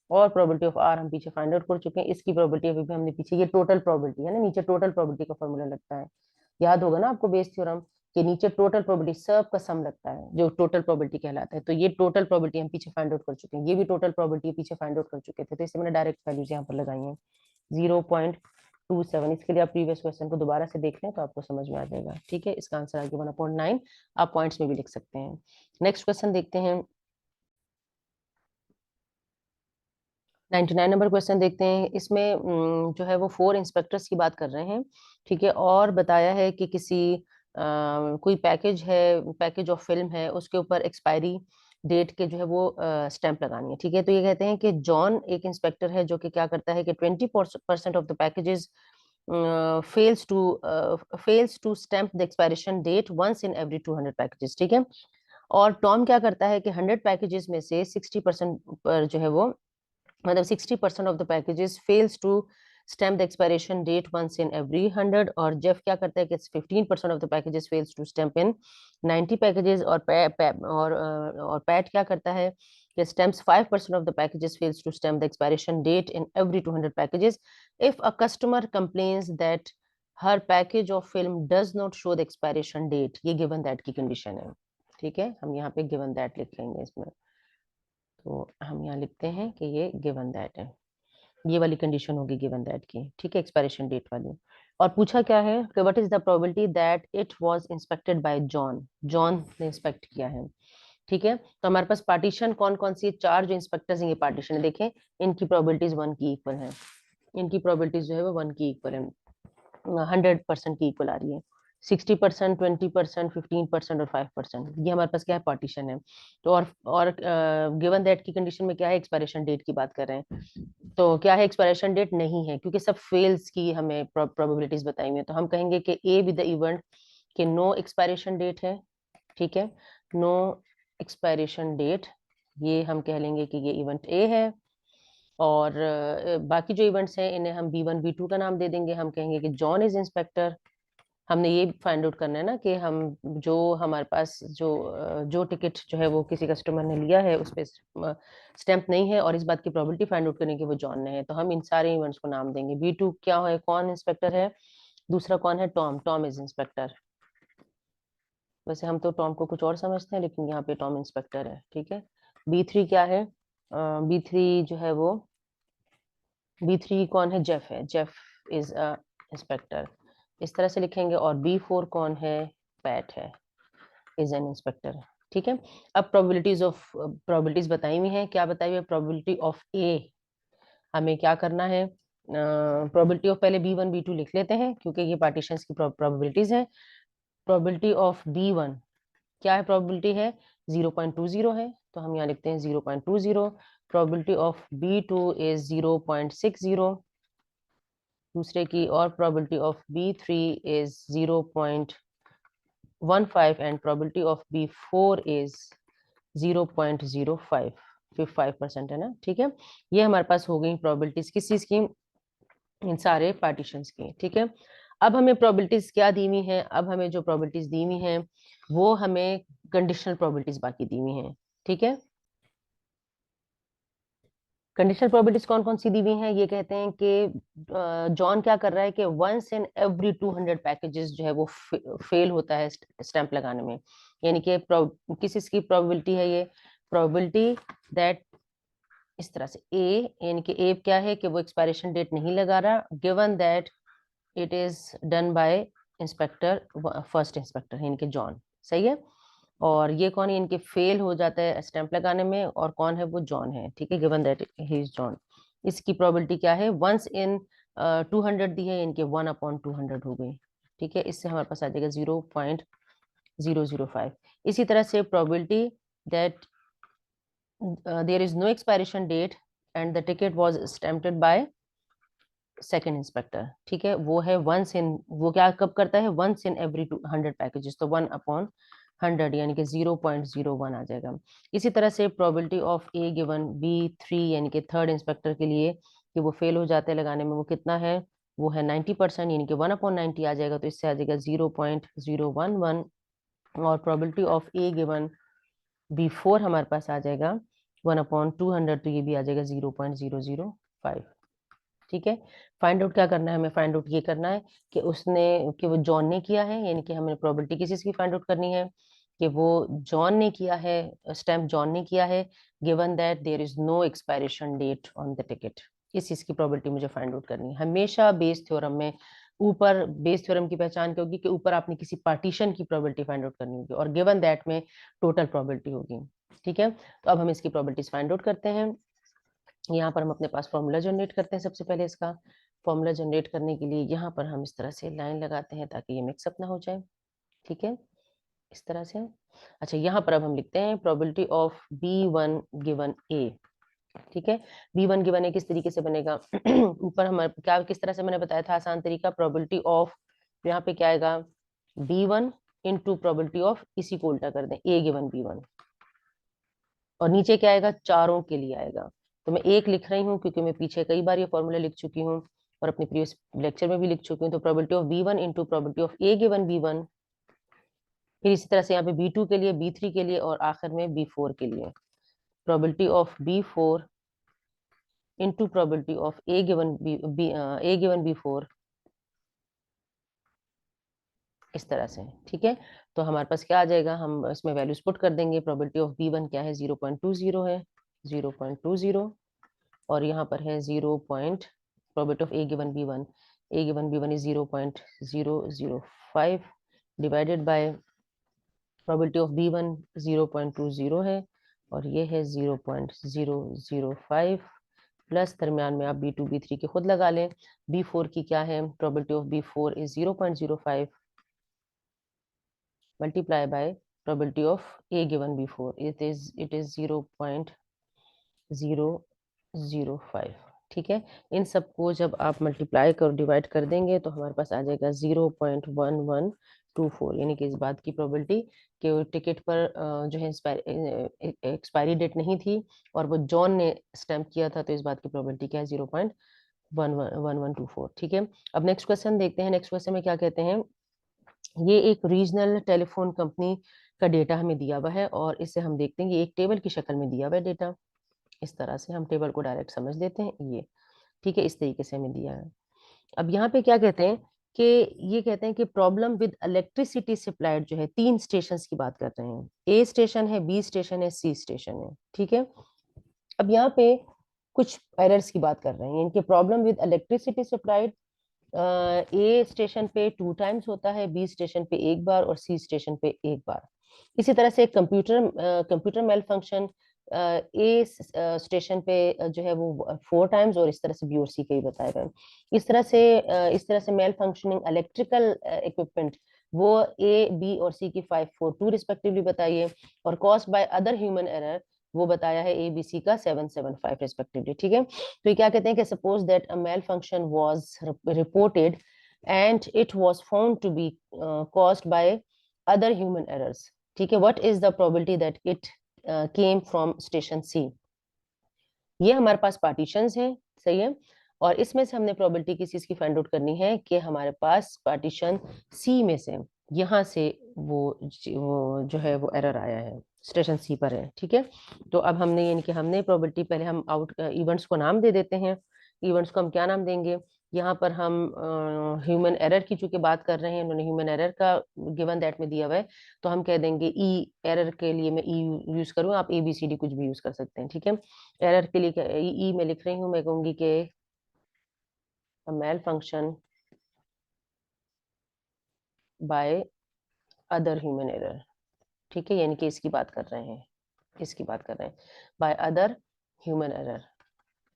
और प्रोबेबिलिटी ऑफ R हम पीछे फाइंड आउट कर चुके हैं, इसकी प्रोबेबिलिटी अभी भी हमने पीछे, ये टोटल प्रोबेबिलिटी है ना, नीचे टोटल प्रोबेबिलिटी का फॉर्मूला लगता है, याद होगा ना आपको बेस थ्योरम के नीचे टोटल प्रोबेबिलिटी सब का सम लगता है जो टोटल प्रोबेबिलिटी कहलाता है। तो ये टोटल प्रोबेबिलिटी हम पीछे फाइंड आउट कर चुके हैं, ये भी टोटल प्रोबेबिलिटी पीछे फाइंड आउट कर चुके थे, तो इससे मैंने डायरेक्ट वैल्यूज यहाँ पर लगाई हैं 0.27। इसके लिए आप प्रीवियस क्वेश्चन को दोबारा से देख लें तो आपको समझ में आ जाएगा, ठीक है। इसका आंसर आ गया 1/9, आप पॉइंट्स में भी लिख सकते हैं। नेक्स्ट क्वेश्चन देखते हैं, 99 नंबर क्वेश्चन देखते हैं। इसमें जो है वो 4 इंस्पेक्टर्स की बात कर रहे हैं, ठीक है, और बताया है कि किसी कोई पैकेज है, पैकेज ऑफ फिल्म है, उसके ऊपर एक्सपायरी डेट के जो है वो स्टैंप लगानी है, ठीक है। तो ये कहते हैं कि जॉन एक इंस्पेक्टर है जो कि क्या करता है कि 20% of the packages fails to stamp the expiration date once in every 200 packages, ठीक है। और टॉम क्या करता है कि 100 पैकेजेस में से 60% पर जो है वो, मतलब 60% of the packages fails to stamp the expiration date once in every 100, और जेफ क्या करता है कि 15% of the packages fails to stamp in 90 packages, और पैट क्या करता है कि stamps 5% of the packages fails to stamp the expiration date in every 200 packages if a customer complains that her package of film does not show the expiration date. ये given that की condition है, ठीक है, हम यहाँ पे given that लिखेंगे इसमें। तो हम यहाँ लिखते हैं कि ये गिवन दैट है, ये वाली कंडीशन होगी गिवन दैट की, ठीक है, एक्सपायरेशन डेट वाली। और पूछा क्या है कि what is the probability that it was inspected bye John, John ने इंस्पेक्ट किया है, ठीक है। तो हमारे पास पार्टीशन कौन कौन सी, 4 जो इंस्पेक्टर्स हैं ये पार्टीशन है, देखें इनकी प्रोबेबिलिटीज 1 की इक्वल है, इनकी प्रोबेबिलिटीज जो है वो 1 की इक्वल है, 100% की इक्वल आ रही है। 60%, 20%, 15% और 5%, ये हमारे पास क्या है, पार्टीशन है। तो और गिवन दैट की कंडीशन में क्या है, एक्सपायरेशन डेट की बात कर रहे हैं, तो क्या है, एक्सपायरेशन डेट नहीं है क्योंकि सब फेल्स की हमें प्रोबेबिलिटीज बताई हुई है, तो हम कहेंगे कि ए विद द इवेंट के नो एक्सपायरेशन डेट है, ठीक है, नो एक्सपायरेशन डेट, ये हम कह लेंगे कि ये इवेंट ए है। और बाकी जो इवेंट्स हैं इन्हें हम B1 B2 का नाम दे देंगे, हम कहेंगे कि जॉन इज इंस्पेक्टर। हमने ये फाइंड आउट करना है ना कि हम जो हमारे पास जो टिकट जो है वो किसी कस्टमर ने लिया है उस पर स्टैंप नहीं है, और इस बात की प्रोबेबिलिटी फाइंड आउट करने की वो जॉन ने है, तो हम इन सारे इवेंट्स को नाम देंगे। B2 क्या है, कौन इंस्पेक्टर है, दूसरा कौन है, टॉम, टॉम इज इंस्पेक्टर। वैसे हम तो टॉम को कुछ और समझते हैं लेकिन यहाँ पे टॉम इंस्पेक्टर है, ठीक है। B3 क्या है, B3 जो है वो, B3 कौन है, जेफ है, जेफ इज अ इंस्पेक्टर, इस तरह से लिखेंगे। और B4 कौन है, पैट है, इज एन इंस्पेक्टर, ठीक है। अब प्रोबेबिलिटीज बताई हुई हैं, क्या बताई हुई है, प्रोबेबिलिटी ऑफ ए, हमें क्या करना है, प्रोबेबिलिटी ऑफ, पहले B1 B2 लिख लेते हैं क्योंकि ये पार्टीशंस की प्रोबेबिलिटीज हैं। प्रोबेबिलिटी ऑफ B1 क्या है, प्रोबेबिलिटी है 0.20 है, तो हम यहाँ लिखते हैं 0.20। प्रोबेबिलिटी ऑफ B2 इज 0.60 दूसरे की, और probability of B3 is 0.30, 0.15 and probability of B4 is 0.05, 5% है ना, ठीक है। ये हमारे पास हो गई प्रोबेबिलिटीज किस चीज की, इन सारे पार्टीशंस की, ठीक है। अब हमें प्रोबेबिलिटीज क्या दी हुई हैं, अब हमें जो प्रोबेबिलिटीज दी हुई हैं वो हमें कंडीशनल प्रोबेबिलिटीज बाकी दी हुई हैं, ठीक है। कंडीशनल प्रोबेबिलिटीज कौन कौन सी दी हुई हैं, ये कहते हैं कि जॉन क्या कर रहा है कि वंस इन एवरी 200 पैकेजेस जो है वो फेल होता है स्टैंप लगाने में, यानी कि किस इसकी प्रोबेबिलिटी है, ये प्रोबेबिलिटी दैट इस तरह से ए, यानी कि ए क्या है कि वो एक्सपायरेशन डेट नहीं लगा रहा, given that it is done by inspector, first inspector यानी कि जॉन, सही है। और ये कौन है, इनके फेल हो जाता है स्टैंप लगाने में, और कौन है, वो जॉन है, ठीक है, given that he is John. इसकी प्रोबेबिलिटी क्या है, वंस इन 200 दी है, इनके 1/200 हो गई, ठीक है। इससे हमारे पास आ जाएगा 0.005। इसी तरह से probability that there is no expiration date and the ticket was stamped by second inspector, ठीक है, वो है वंस इन, वो क्या कब करता है, वंस इन एवरी 200 पैकेजेस, तो 1/100 यानी कि 0.01 आ जाएगा। इसी तरह से probability of A given B3 यानी कि थर्ड इंस्पेक्टर के लिए कि वो फेल हो जाते हैं लगाने में, वो कितना है, वो है 90% यानी कि 1/90 आ जाएगा, तो इससे आ जाएगा 0.011। और probability of A given B4 हमारे पास आ जाएगा 1/200, तो ये भी आ जाएगा 0.005, ठीक है। फाइंड आउट क्या करना है हमें, फाइंड आउट ये करना है कि उसने, कि वो जॉन ने किया है, यानी कि हमें प्रोबेबिलिटी किस चीज की फाइंड आउट करनी है कि वो जॉन ने किया है, स्टैम्प जॉन ने किया है, given that there is no expiration date on the ticket. इस चीज की प्रोबेबिलिटी मुझे फाइंड आउट करनी है। हमेशा बेस थ्योरम में ऊपर, बेस थ्योरम की पहचान क्या होगी कि ऊपर आपने किसी पार्टीशन की प्रोबेबिलिटी फाइंड आउट करनी होगी, और गिवन दैट में टोटल प्रोबेबिलिटी होगी, ठीक है। तो अब हम इसकी प्रोबेबिलिटीज फाइंड आउट करते हैं। यहाँ पर हम अपने पास फॉर्मूला जनरेट करते हैं। सबसे पहले इसका फॉर्मूला जनरेट करने के लिए यहाँ पर हम इस तरह से लाइन लगाते हैं ताकि ये मिक्सअप ना हो जाए, ठीक है, इस तरह से। अच्छा, यहाँ पर अब हम लिखते हैं probability of B1 given A, ठीक है। B1 गिवन A किस तरीके से बनेगा ऊपर हमारे क्या, किस तरह से मैंने बताया था आसान तरीका, प्रोबेबिलिटी ऑफ, यहाँ पे क्या आएगा B1 इंटू प्रोबेबिलिटी ऑफ, इसी को उल्टा कर दें, A गिवन B1, और नीचे क्या आएगा, चारों के लिए आएगा। तो मैं एक लिख रही हूँ क्योंकि मैं पीछे कई बार ये फॉर्मूला लिख चुकी हूँ और अपने प्रीवियस लेक्चर में भी लिख चुकी हूँ। तो probability of B1 into probability of A given B1, फिर इसी तरह से यहाँ पे B2 के लिए, B3 के लिए, और आखिर में B4 के लिए probability of B4 into probability of A given B4, इस तरह से, ठीक है। तो हमारे पास क्या आ जाएगा, हम इसमें वैल्यूज पुट कर देंगे। प्रोबेबिलिटी ऑफ B1 क्या है, 0.20 है, 0.20, और यहाँ पर है 0. Probability of A given B1 is 0.005 divided by probability of B1 0.20 है, और ये है 0.005, प्लस दरमियान में आप B2 B3 के खुद लगा लें। B4 की क्या है, probability of B4 is 0.05 multiply by probability of A given B4, it is 0.005, ठीक है। इन सबको जब आप मल्टीप्लाई कर डिवाइड कर देंगे तो हमारे पास आ जाएगा 0.1124, यानी कि इस बात की प्रोबेबिलिटी कि टिकट पर जो है एक्सपायरी डेट नहीं थी और वो जॉन ने स्टैम्प किया था, तो इस बात की प्रोबेबिलिटी क्या है, 0.1124, ठीक है। अब नेक्स्ट क्वेश्चन देखते हैं। नेक्स्ट क्वेश्चन में क्या कहते हैं, ये एक रीजनल टेलीफोन कंपनी का डेटा हमें दिया हुआ है, और इससे हम देखते हैं ये एक टेबल की शक्ल में दिया हुआ है डेटा। इस तरह से हम टेबल को डायरेक्ट समझ लेते हैं, ये ठीक है, इस तरीके से हमें दिया है। अब यहाँ पे क्या कहते हैं कि ये कहते हैं कि प्रॉब्लम विद इलेक्ट्रिसिटी सप्लाइड जो है, 3 स्टेशन की बात कर रहे हैं, ए स्टेशन है, बी स्टेशन है, सी स्टेशन है, ठीक है। अब यहाँ पे कुछ एरर्स की बात कर रहे हैं, इनके problem with electricity supplied, A station पे 2 टाइम्स होता है, बी स्टेशन पे 1 बार, और सी स्टेशन पे 1 बार। इसी तरह से कंप्यूटर मेल फंक्शन ए स्टेशन पे जो है वो 4 टाइम्स, और इस तरह से बी और सी के ही बताए गए। इस तरह से मेल फंक्शनिंग इलेक्ट्रिकल इक्विपमेंट वो ए, बी और सी की 5, 4, 2 रिस्पेक्टिवली बताइए, और cost by other human error वो बताया है ए, बी, सी का 7, 7, 5 रिस्पेक्टिवली, ठीक है। तो ये क्या कहते हैं कि suppose that a malfunction was reported and it was found to be caused by other human errors. ठीक है, what is the probability that it came from station C? ये हमारे पास पार्टीशंस हैं, सही है, और इसमें से हमने प्रोबेबिलिटी किस चीज की फाइंड आउट करनी है कि हमारे पास पार्टीशन सी में से यहाँ से वो जो है वो एरर आया है, स्टेशन सी पर है। ठीक है, तो अब हमने यानी कि हमने प्रोबेबिलिटी, पहले हम आउट इवेंट्स को नाम दे देते हैं। इवेंट्स को हम क्या नाम देंगे, यहाँ पर हम ह्यूमन एरर की चूंकि बात कर रहे हैं, उन्होंने ह्यूमन एरर का गिवन दैट में दिया हुआ है, तो हम कह देंगे ई, एरर के लिए मैं ई यूज करूँ, आप ए बी सी डी कुछ भी यूज कर सकते हैं। ठीक है, एरर के लिए ई में लिख रही हूँ, मैं कहूंगी कि malfunction by other human error. ठीक है, यानी कि इसकी बात कर रहे हैं, इसकी बात कर रहे हैं, bye other human error.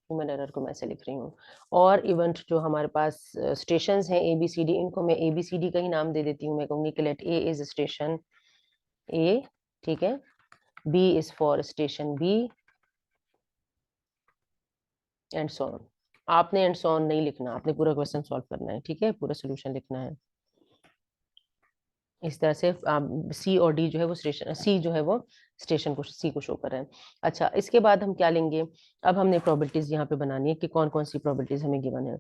Human error को मैं ऐसे लिख रही हूँ। और इवेंट जो हमारे पास स्टेशन हैं ए बी सी डी, इनको मैं ए बी सी डी का ही नाम दे देती हूँ, मैं कहूंगी कि let A is station A, ठीक है, B is for station B, and so on. आपने एंड सो ऑन नहीं लिखना, आपने पूरा क्वेश्चन सॉल्व करना है। ठीक है, पूरा सोल्यूशन लिखना है। इस तरह से सी और डी जो है वो स्टेशन, सी जो है वो स्टेशन को, सी को शो कर रहे हैं। अच्छा, इसके बाद हम क्या लेंगे, अब हमने प्रोबेबिलिटीज यहाँ पे बनानी है कि कौन कौन सी प्रोबेबिलिटीज हमें गिवन है।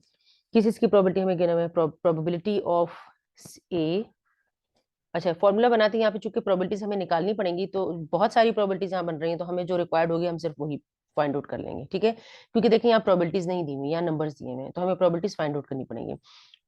किस इसकी प्रोबेबिलिटी हमें गिवन है, प्रोबेबिलिटी ऑफ ए। अच्छा, फॉर्मूला बनाते हैं यहाँ पे, चूंकि प्रोबेबिलिटीज हमें निकालनी पड़ेंगी, तो बहुत सारी प्रोबेबिलिटीज यहाँ बन रही हैं, तो हमें जो रिक्वायर्ड होगी हम सिर्फ वही फाइंड आउट कर लेंगे। ठीक है, क्योंकि देखिए यहाँ प्रोबेबिलिटीज नहीं दी हुई, यहाँ नंबर्स दिए हुए हैं, तो हमें प्रोबेबिलिटीज फाइंड आउट करनी पड़ेंगी।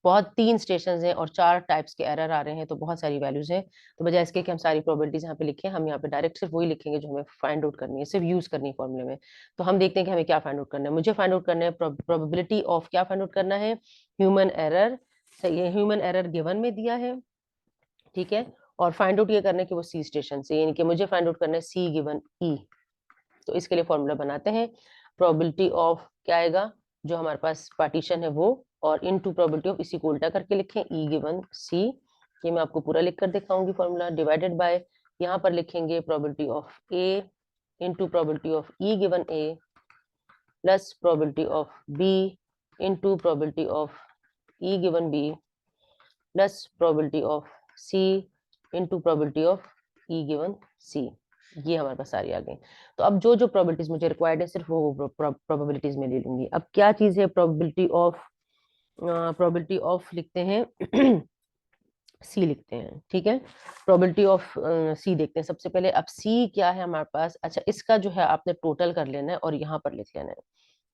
बहुत 3 स्टेशन हैं और 4 टाइप्स के एरर आ रहे हैं, तो बहुत सारी वैल्यूज हैं। तो बजाय इसके कि हम सारी प्रोबेबिलिटीज यहाँ पे लिखें, हम यहाँ पे डायरेक्ट सिर्फ वही लिखेंगे जो हमें फाइंड आउट करनी है, सिर्फ यूज करनी है फॉर्मूले में। तो हम देखते हैं कि हमें क्या फाइंड आउट करना है। मुझे फाइंड आउट करना है प्रोबेबिलिटी ऑफ, क्या फाइंड आउट करना है, ह्यूमन एरर। सही है, ह्यूमन एरर गिवन में दिया है। ठीक है, और फाइंड आउट ये करना है कि वो सी स्टेशन से, यानी कि मुझे फाइंड आउट करना है सी गिवन ई। तो इसके लिए फॉर्मूला बनाते हैं, प्रोबेबिलिटी ऑफ क्या आएगा, जो हमारे पास पार्टीशन है वो, और इनटू प्रोबेबिलिटी ऑफ, इसी को उल्टा करके लिखें, ई गिवन सी। ये मैं आपको पूरा लिख कर दिखाऊंगी फॉर्मूला, डिवाइडेड बाय, यहाँ पर लिखेंगे probability of A into probability of E given A, plus probability of B into probability of E given B, plus probability of C into probability of E given C. ये हमारे पास सारी आ गई। तो अब जो जो प्रोबेबिलिटीज मुझे रिक्वायर्ड है सिर्फ वो प्रोबेबिलिटीज में ले लूंगी। अब क्या चीज है प्रोबेबिलिटी ऑफ, प्रोबेबिलिटी ऑफ लिखते हैं सी लिखते हैं। ठीक है, प्रोबेबिलिटी ऑफ सी देखते हैं सबसे पहले। अब सी क्या है हमारे पास, अच्छा इसका जो है आपने टोटल कर लेना है और यहाँ पर लिख लेना है।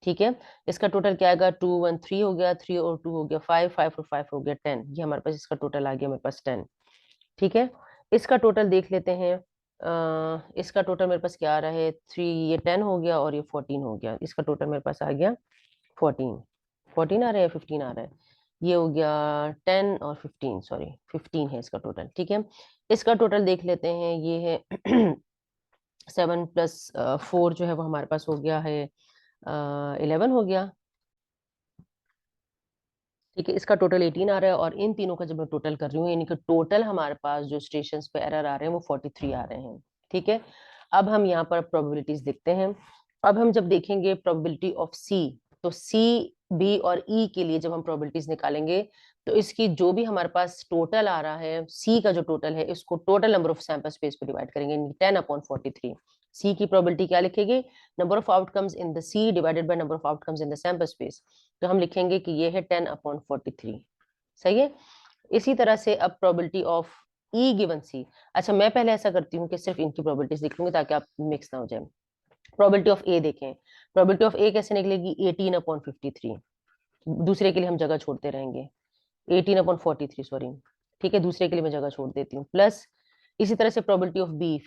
ठीक है, इसका टोटल क्या आएगा, 2 1 3 हो गया, 3 और 2 हो गया 5, 5 और 5 हो गया 10। ये हमारे पास इसका टोटल आ गया मेरे पास 10। ठीक है, इसका टोटल देख लेते हैं। इसका टोटल मेरे पास क्या आ रहा है, 3, ये 10 हो गया और ये 14 हो गया। इसका टोटल मेरे पास आ गया 14। 14 आ रहा है या 15 आ रहा है, ये हो गया 10 और 15, सॉरी 15 है इसका टोटल। ठीक है, इसका टोटल देख लेते हैं, ये है 7 प्लस 4 जो है वो हमारे पास हो गया है 11 हो गया। ठीक है, इसका टोटल 18 आ रहा है, और इन तीनों का जब मैं टोटल कर रही हूँ, यानी कि टोटल हमारे पास जो स्टेशन पे एरर आ रहे हैं वो 43 आ रहे हैं। ठीक है, अब हम यहाँ पर प्रोबेबिलिटीज देखते हैं। अब हम जब देखेंगे प्रोबेबिलिटी ऑफ सी, तो सी, बी और ई के लिए जब हम प्रोबेबिलिटीज निकालेंगे, तो इसकी जो भी हमारे पास टोटल आ रहा है, सी का जो टोटल है, इसको total number of sample space पे डिवाइड करेंगे, 10/43। सी की प्रोबेबिलिटी क्या लिखेंगे, number of outcomes in the C divided by number of outcomes in the sample space. तो हम लिखेंगे कि ये है 10/43। सही है, इसी तरह से अब probability of E given C. अच्छा, मैं पहले ऐसा करती हूँ कि सिर्फ इनकी प्रोबेबिलिटीज लिख लूंगी ताकि आप मिक्स ना हो जाए। प्रोबेबिलिटी ऑफ ए देखें, प्रोबेबिलिटी ऑफ ए कैसे निकलेगी, 18/53। दूसरे के लिए हम जगह छोड़ते रहेंगे, 18/43 सॉरी। ठीक है, दूसरे के लिए मैं जगह छोड़ देती हूँ, प्लस इसी तरह से प्रोबेबिलिटी ऑफ बी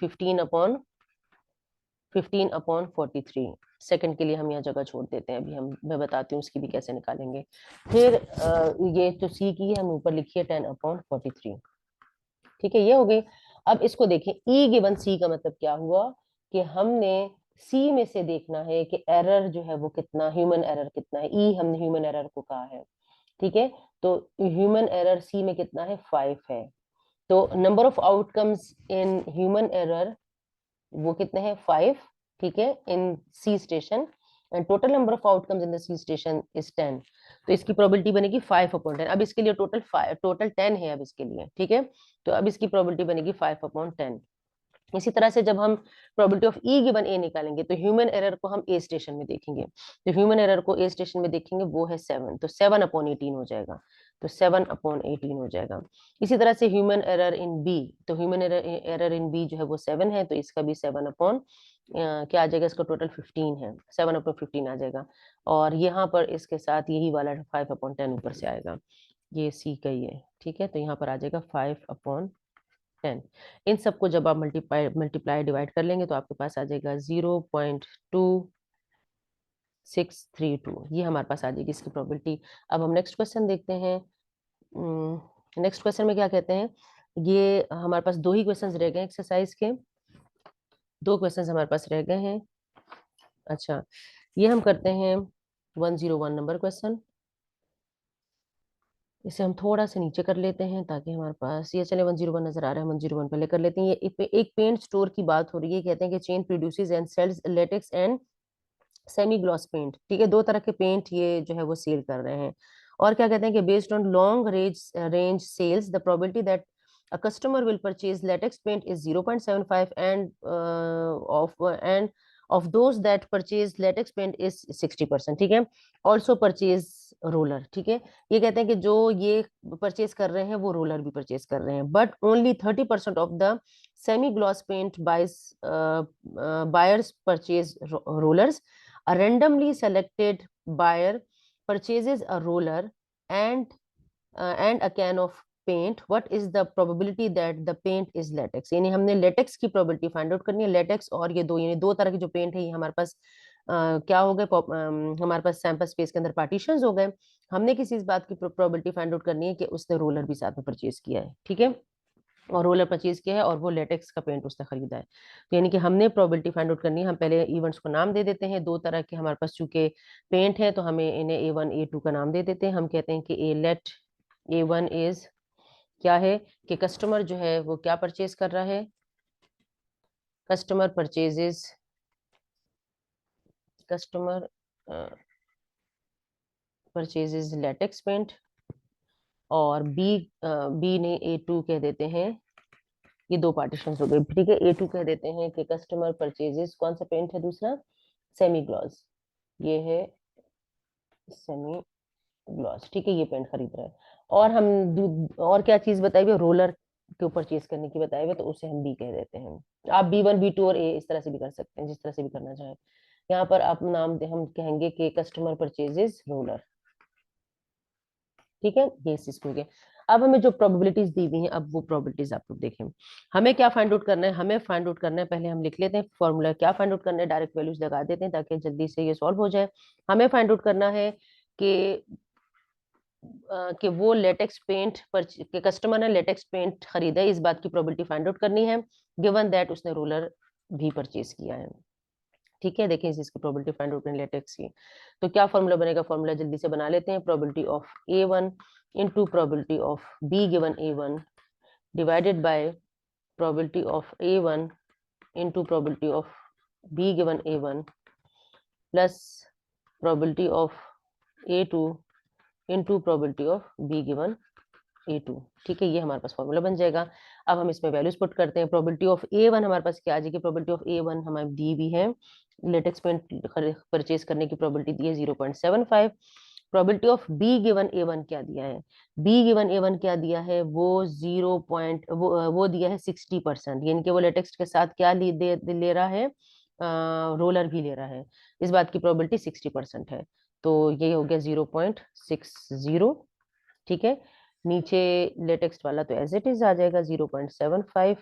15/43। सेकंड के लिए हम यहाँ जगह छोड़ देते हैं, अभी मैं बताती हूँ उसकी भी कैसे निकालेंगे। फिर ये तो सी की है, हम ऊपर लिखिए 10/43। ठीक है, ये हो गई। अब इसको देखें, ई गिवन सी का मतलब क्या हुआ कि हमने सी में से देखना है कि एरर जो है वो कितना, ह्यूमन एरर कितना है। ई हमने ह्यूमन एरर को कहा है। ठीक है, तो ह्यूमन एरर सी में कितना है, 5 है। तो number of outcomes in human error वो कितने हैं, 5। ठीक है, in C station, and total number of outcomes in the C station is 10, तो इसकी प्रोबेबिलिटी बनेगी 5/10। अब इसके लिए टोटल 10 है अब इसके लिए, ठीक है, तो अब इसकी प्रोबेबिलिटी बनेगी 5/10। इसी तरह से जब हम प्रोबेबिलिटी ऑफ ई गिवन ए निकालेंगे तो ह्यूमन एरर को हम ए स्टेशन में देखेंगे, तो ह्यूमन एरर को ए स्टेशन में देखेंगे वो है 7, तो 7/18 हो जाएगा, तो 7/18 हो जाएगा। इसी तरह से ह्यूमन एरर इन बी, तो ह्यूमन एरर इन बी जो है वो 7 है, तो इसका भी 7 अपॉन क्या आ जाएगा, इसका टोटल 15 है, 7/15 आ जाएगा, और यहाँ पर इसके साथ यही वाला 5/10 ऊपर से आएगा, ये सी का ही है, ठीक है, तो यहाँ पर आ जाएगा 5/10। इन सबको जब आप मल्टीप्लाई डिवाइड कर लेंगे तो आपके पास आ जाएगा 0.2632, ये हमारे पास आ जाएगी इसकी प्रोबेबिलिटी। अब हम नेक्स्ट क्वेश्चन देखते हैं। नेक्स्ट क्वेश्चन में क्या कहते हैं, ये हमारे पास दो ही क्वेश्चंस रह गए एक्सरसाइज के, दो क्वेश्चंस हमारे पास रह गए हैं। अच्छा, ये हम करते हैं 101 नंबर क्वेश्चन, इसे हम थोड़ा सा नीचे कर लेते हैं ताकि हमारे पास ये चले 101 नजर आ रहा है, 101 पहले कर लेते हैं। ये एक पेंट स्टोर की बात हो रही है, कहते हैं कि Chen produces and sells latex and semi gloss paint, ठीक है, दो तरह के पेंट ये जो है वो सेल कर रहे हैं, और क्या कहते हैं कि based on long range sales the probability that a customer will purchase latex paint is 0.75 and of those that purchase latex paint is 60%, ठीक है, also purchase roller, ठीक है, ये कहते हैं कि जो ये परचेज कर रहे हैं वो रोलर भी परचेज कर रहे हैं, but only 30% of the semi gloss paint buyers purchase rollers, a randomly selected buyer purchases a roller and a can of paint, what is the probability that the paint is latex, यानी हमने latex की probability find out करनी है, latex और ये दो, यानी दो तरह के जो पेंट है ये हमारे पास क्या हो गए, हमारे पास सैंपल स्पेस के अंदर पार्टीशंस हो गए, हमने किसी इस बात की प्रोबेबिलिटी फाइंड आउट करनी है कि उसने रोलर भी साथ में परचेज किया है, ठीक है, और रोलर परचेज किया है और वो लेटेक्स का पेंट उसने खरीदा है, तो यानी कि हमने प्रोबेबिलिटी फाइंड आउट करनी है। हम पहले इवेंट्स को नाम दे देते हैं, दो तरह के हमारे पास चूंकि पेंट है तो हमें इन्हें A1 A2 का नाम दे देते हैं। हम कहते हैं कि लेट A1 इज क्या है कि कस्टमर जो है वो क्या परचेज कर रहा है, कस्टमर परचेजेस लेटेक्स पेंट, और बी ने A2 कह देते हैं, ये दो पार्टीशन हो गए, ठीक है, A2 कह देते हैं कि कस्टमर परचेजेस, कौन सा पेंट है दूसरा, सेमी ग्लॉस, ये है सेमी ग्लॉस, ठीक है, ये पेंट खरीद रहा है, और हम और क्या चीज बताई हुई, रोलर के परचेज करने की बताई हुई, तो उसे हम बी कह देते हैं। आप B1 B2 और A इस तरह से भी कर सकते हैं, जिस तरह से भी करना चाहें। यहाँ पर आप नाम हम कहेंगे कि कस्टमर परचेजेस रोलर, ठीक है, ये इस हो गया। अब हमें जो प्रोबेबिलिटीज दी हुई हैं, अब वो प्रोबेबिलिटीज आप लोग देखें, हमें क्या फाइंड आउट करना है, हमें फाइंड आउट करना है, पहले हम लिख लेते हैं फॉर्मूला, क्या फाइंड आउट करना है, डायरेक्ट वैल्यूज लगा देते हैं ताकि जल्दी से ये सॉल्व हो जाए। हमें फाइंड आउट करना है कि वो लेटेक्स पेंट पर के कस्टमर ने लेटेक्स पेंट खरीदा है, इस बात की प्रोबेबिलिटी फाइंड आउट करनी है, गिवन दैट उसने रोलर भी परचेज किया है, ठीक है। देखें इसकी प्रोबेबिलिटी फाइंड आउट करनी लेटेक्स की, तो क्या फॉर्मूला बनेगा, फॉर्मूला जल्दी से बना लेते हैं, probability of A1 into probability of B given A1 divided by probability of A1 into probability of B given A1 plus probability of A2 into probability of B given A2, ठीक है, ये हमारे पास formula बन जाएगा। अब हम इसमें values put करते हैं, प्रोबेबिलिटी ऑफ A1 हमारे पास क्या आ जाएगी, प्रोबेबिलिटी ऑफ A1 हमारी दी भी है, लेटेक्स पेंट परचेज करने की प्रोबेबिलिटी दी है 0.75, probability of B given A1 क्या दिया है, B गिवन A1 क्या दिया है, वो 0 पॉइंट वो दिया है 60%, यानी कि वो लेटेक्स के साथ क्या ले रहा है, रोलर भी ले रहा है, इस बात की प्रोबेबिलिटी 60% है, तो ये हो गया 0.60, ठीक है। नीचे लेटेक्स वाला तो एज इट इज आ जाएगा 0.75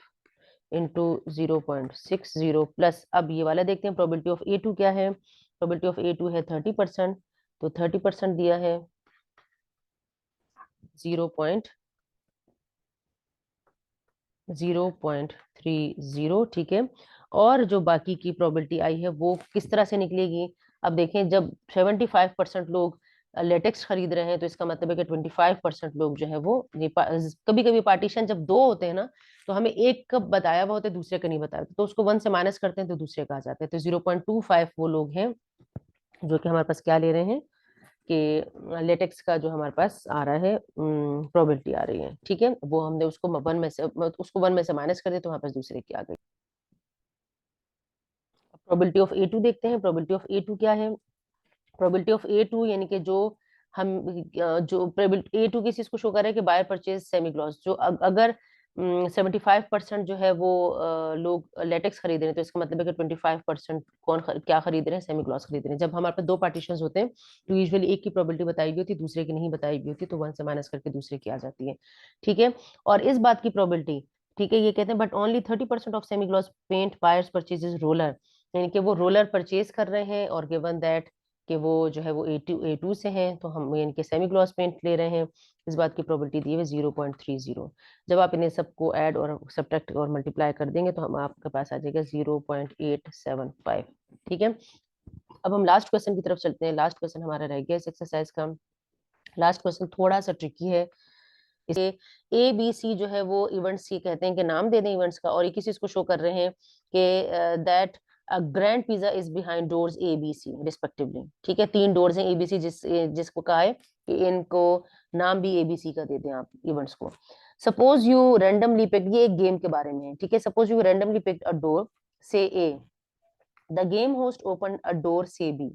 इंटू 0.60 प्लस, अब ये वाला देखते हैं प्रोबेबिलिटी ऑफ A2 क्या है, प्रोबेबिलिटी ऑफ A2 है 30%, तो 30% दिया है 0.30, ठीक है, और जो बाकी की प्रोबेबिलिटी आई है वो किस तरह से निकलेगी, अब देखें जब 75% लोग लेटेक्स खरीद रहे हैं तो इसका मतलब है कि 25% लोग जो है वो कभी कभी पार्टीशन जब दो होते हैं ना, तो हमें एक का बताया हुआ होता है दूसरे का नहीं बताया, तो उसको 1 से माइनस करते हैं तो दूसरे का आ जाता है, तो 0.25 वो लोग हैं जो कि हमारे पास क्या ले रहे हैं कि लेटेक्स का जो हमारे पास आ रहा है प्रोबेबिलिटी आ रही है, ठीक है। वो हमने उसको वन में से माइनस कर दिया तो हमारे पास दूसरे की आ गई। प्रोबेबिलिटी ऑफ ए टू देखते हैं। प्रोबेबिलिटी ऑफ ए टू क्या है? प्रोबेबिलिटी ऑफ ए टू यानी कि जो हम जो प्रोबेबिलिटी ए टू किस चीज को शो कर रहा है कि बायर परचेज सेमी ग्लॉस, जो अगर 75% जो है वो लोग लेटेक्स खरीद रहे हैं, तो इसका मतलब है कि 25% क्या खरीद रहे हैं? सेमी ग्लॉस खरीद रहे हैं। जब हमारे पास दो पार्टीशन होते हैं तो यूजुअली एक की प्रोबेबिलिटी बताई गई होती है, दूसरे की नहीं बताई गई होती, तो वन से माइनस करके दूसरे की आ जाती है, ठीक है। और इस बात की प्रोबेबिलिटी, ठीक है, ये कहते हैं but only 30% of semi gloss paint buyers purchases roller, यानी कि वो रोलर परचेज कर रहे हैं और गिवन दैट कि वो जो है वो ए टू से हैं, तो हम यानी कि सेमी ग्लॉस पेंट ले रहे हैं। इस बात की प्रोबेबिलिटी दी है 0.30। जब आप इन्हें सबको ऐड और सब्ट्रैक्ट और मल्टीप्लाई कर देंगे तो हम आपके पास आ जाएगा 0.875, ठीक है। अब हम लास्ट क्वेश्चन की तरफ चलते हैं। लास्ट क्वेश्चन हमारा रह गया इस एक्सरसाइज का। लास्ट क्वेश्चन थोड़ा सा ट्रिकी है। इसे ए बी सी जो है वो इवेंट्स ये कहते हैं कि नाम दे दें इवेंट्स का, और ये किसी को शो कर रहे हैं कि that grand pizza is behind doors A B C respectively, ठीक है। 3 डोर्स हैं ए बी सी, जिसको कहा है कि इनको नाम भी ए बी सी का दे दें आप इवेंट्स को। सपोज यू रैंडमली पिक, ये एक गेम के बारे में है, ठीक है। Suppose you randomly pick a door से A, the game host open a door say B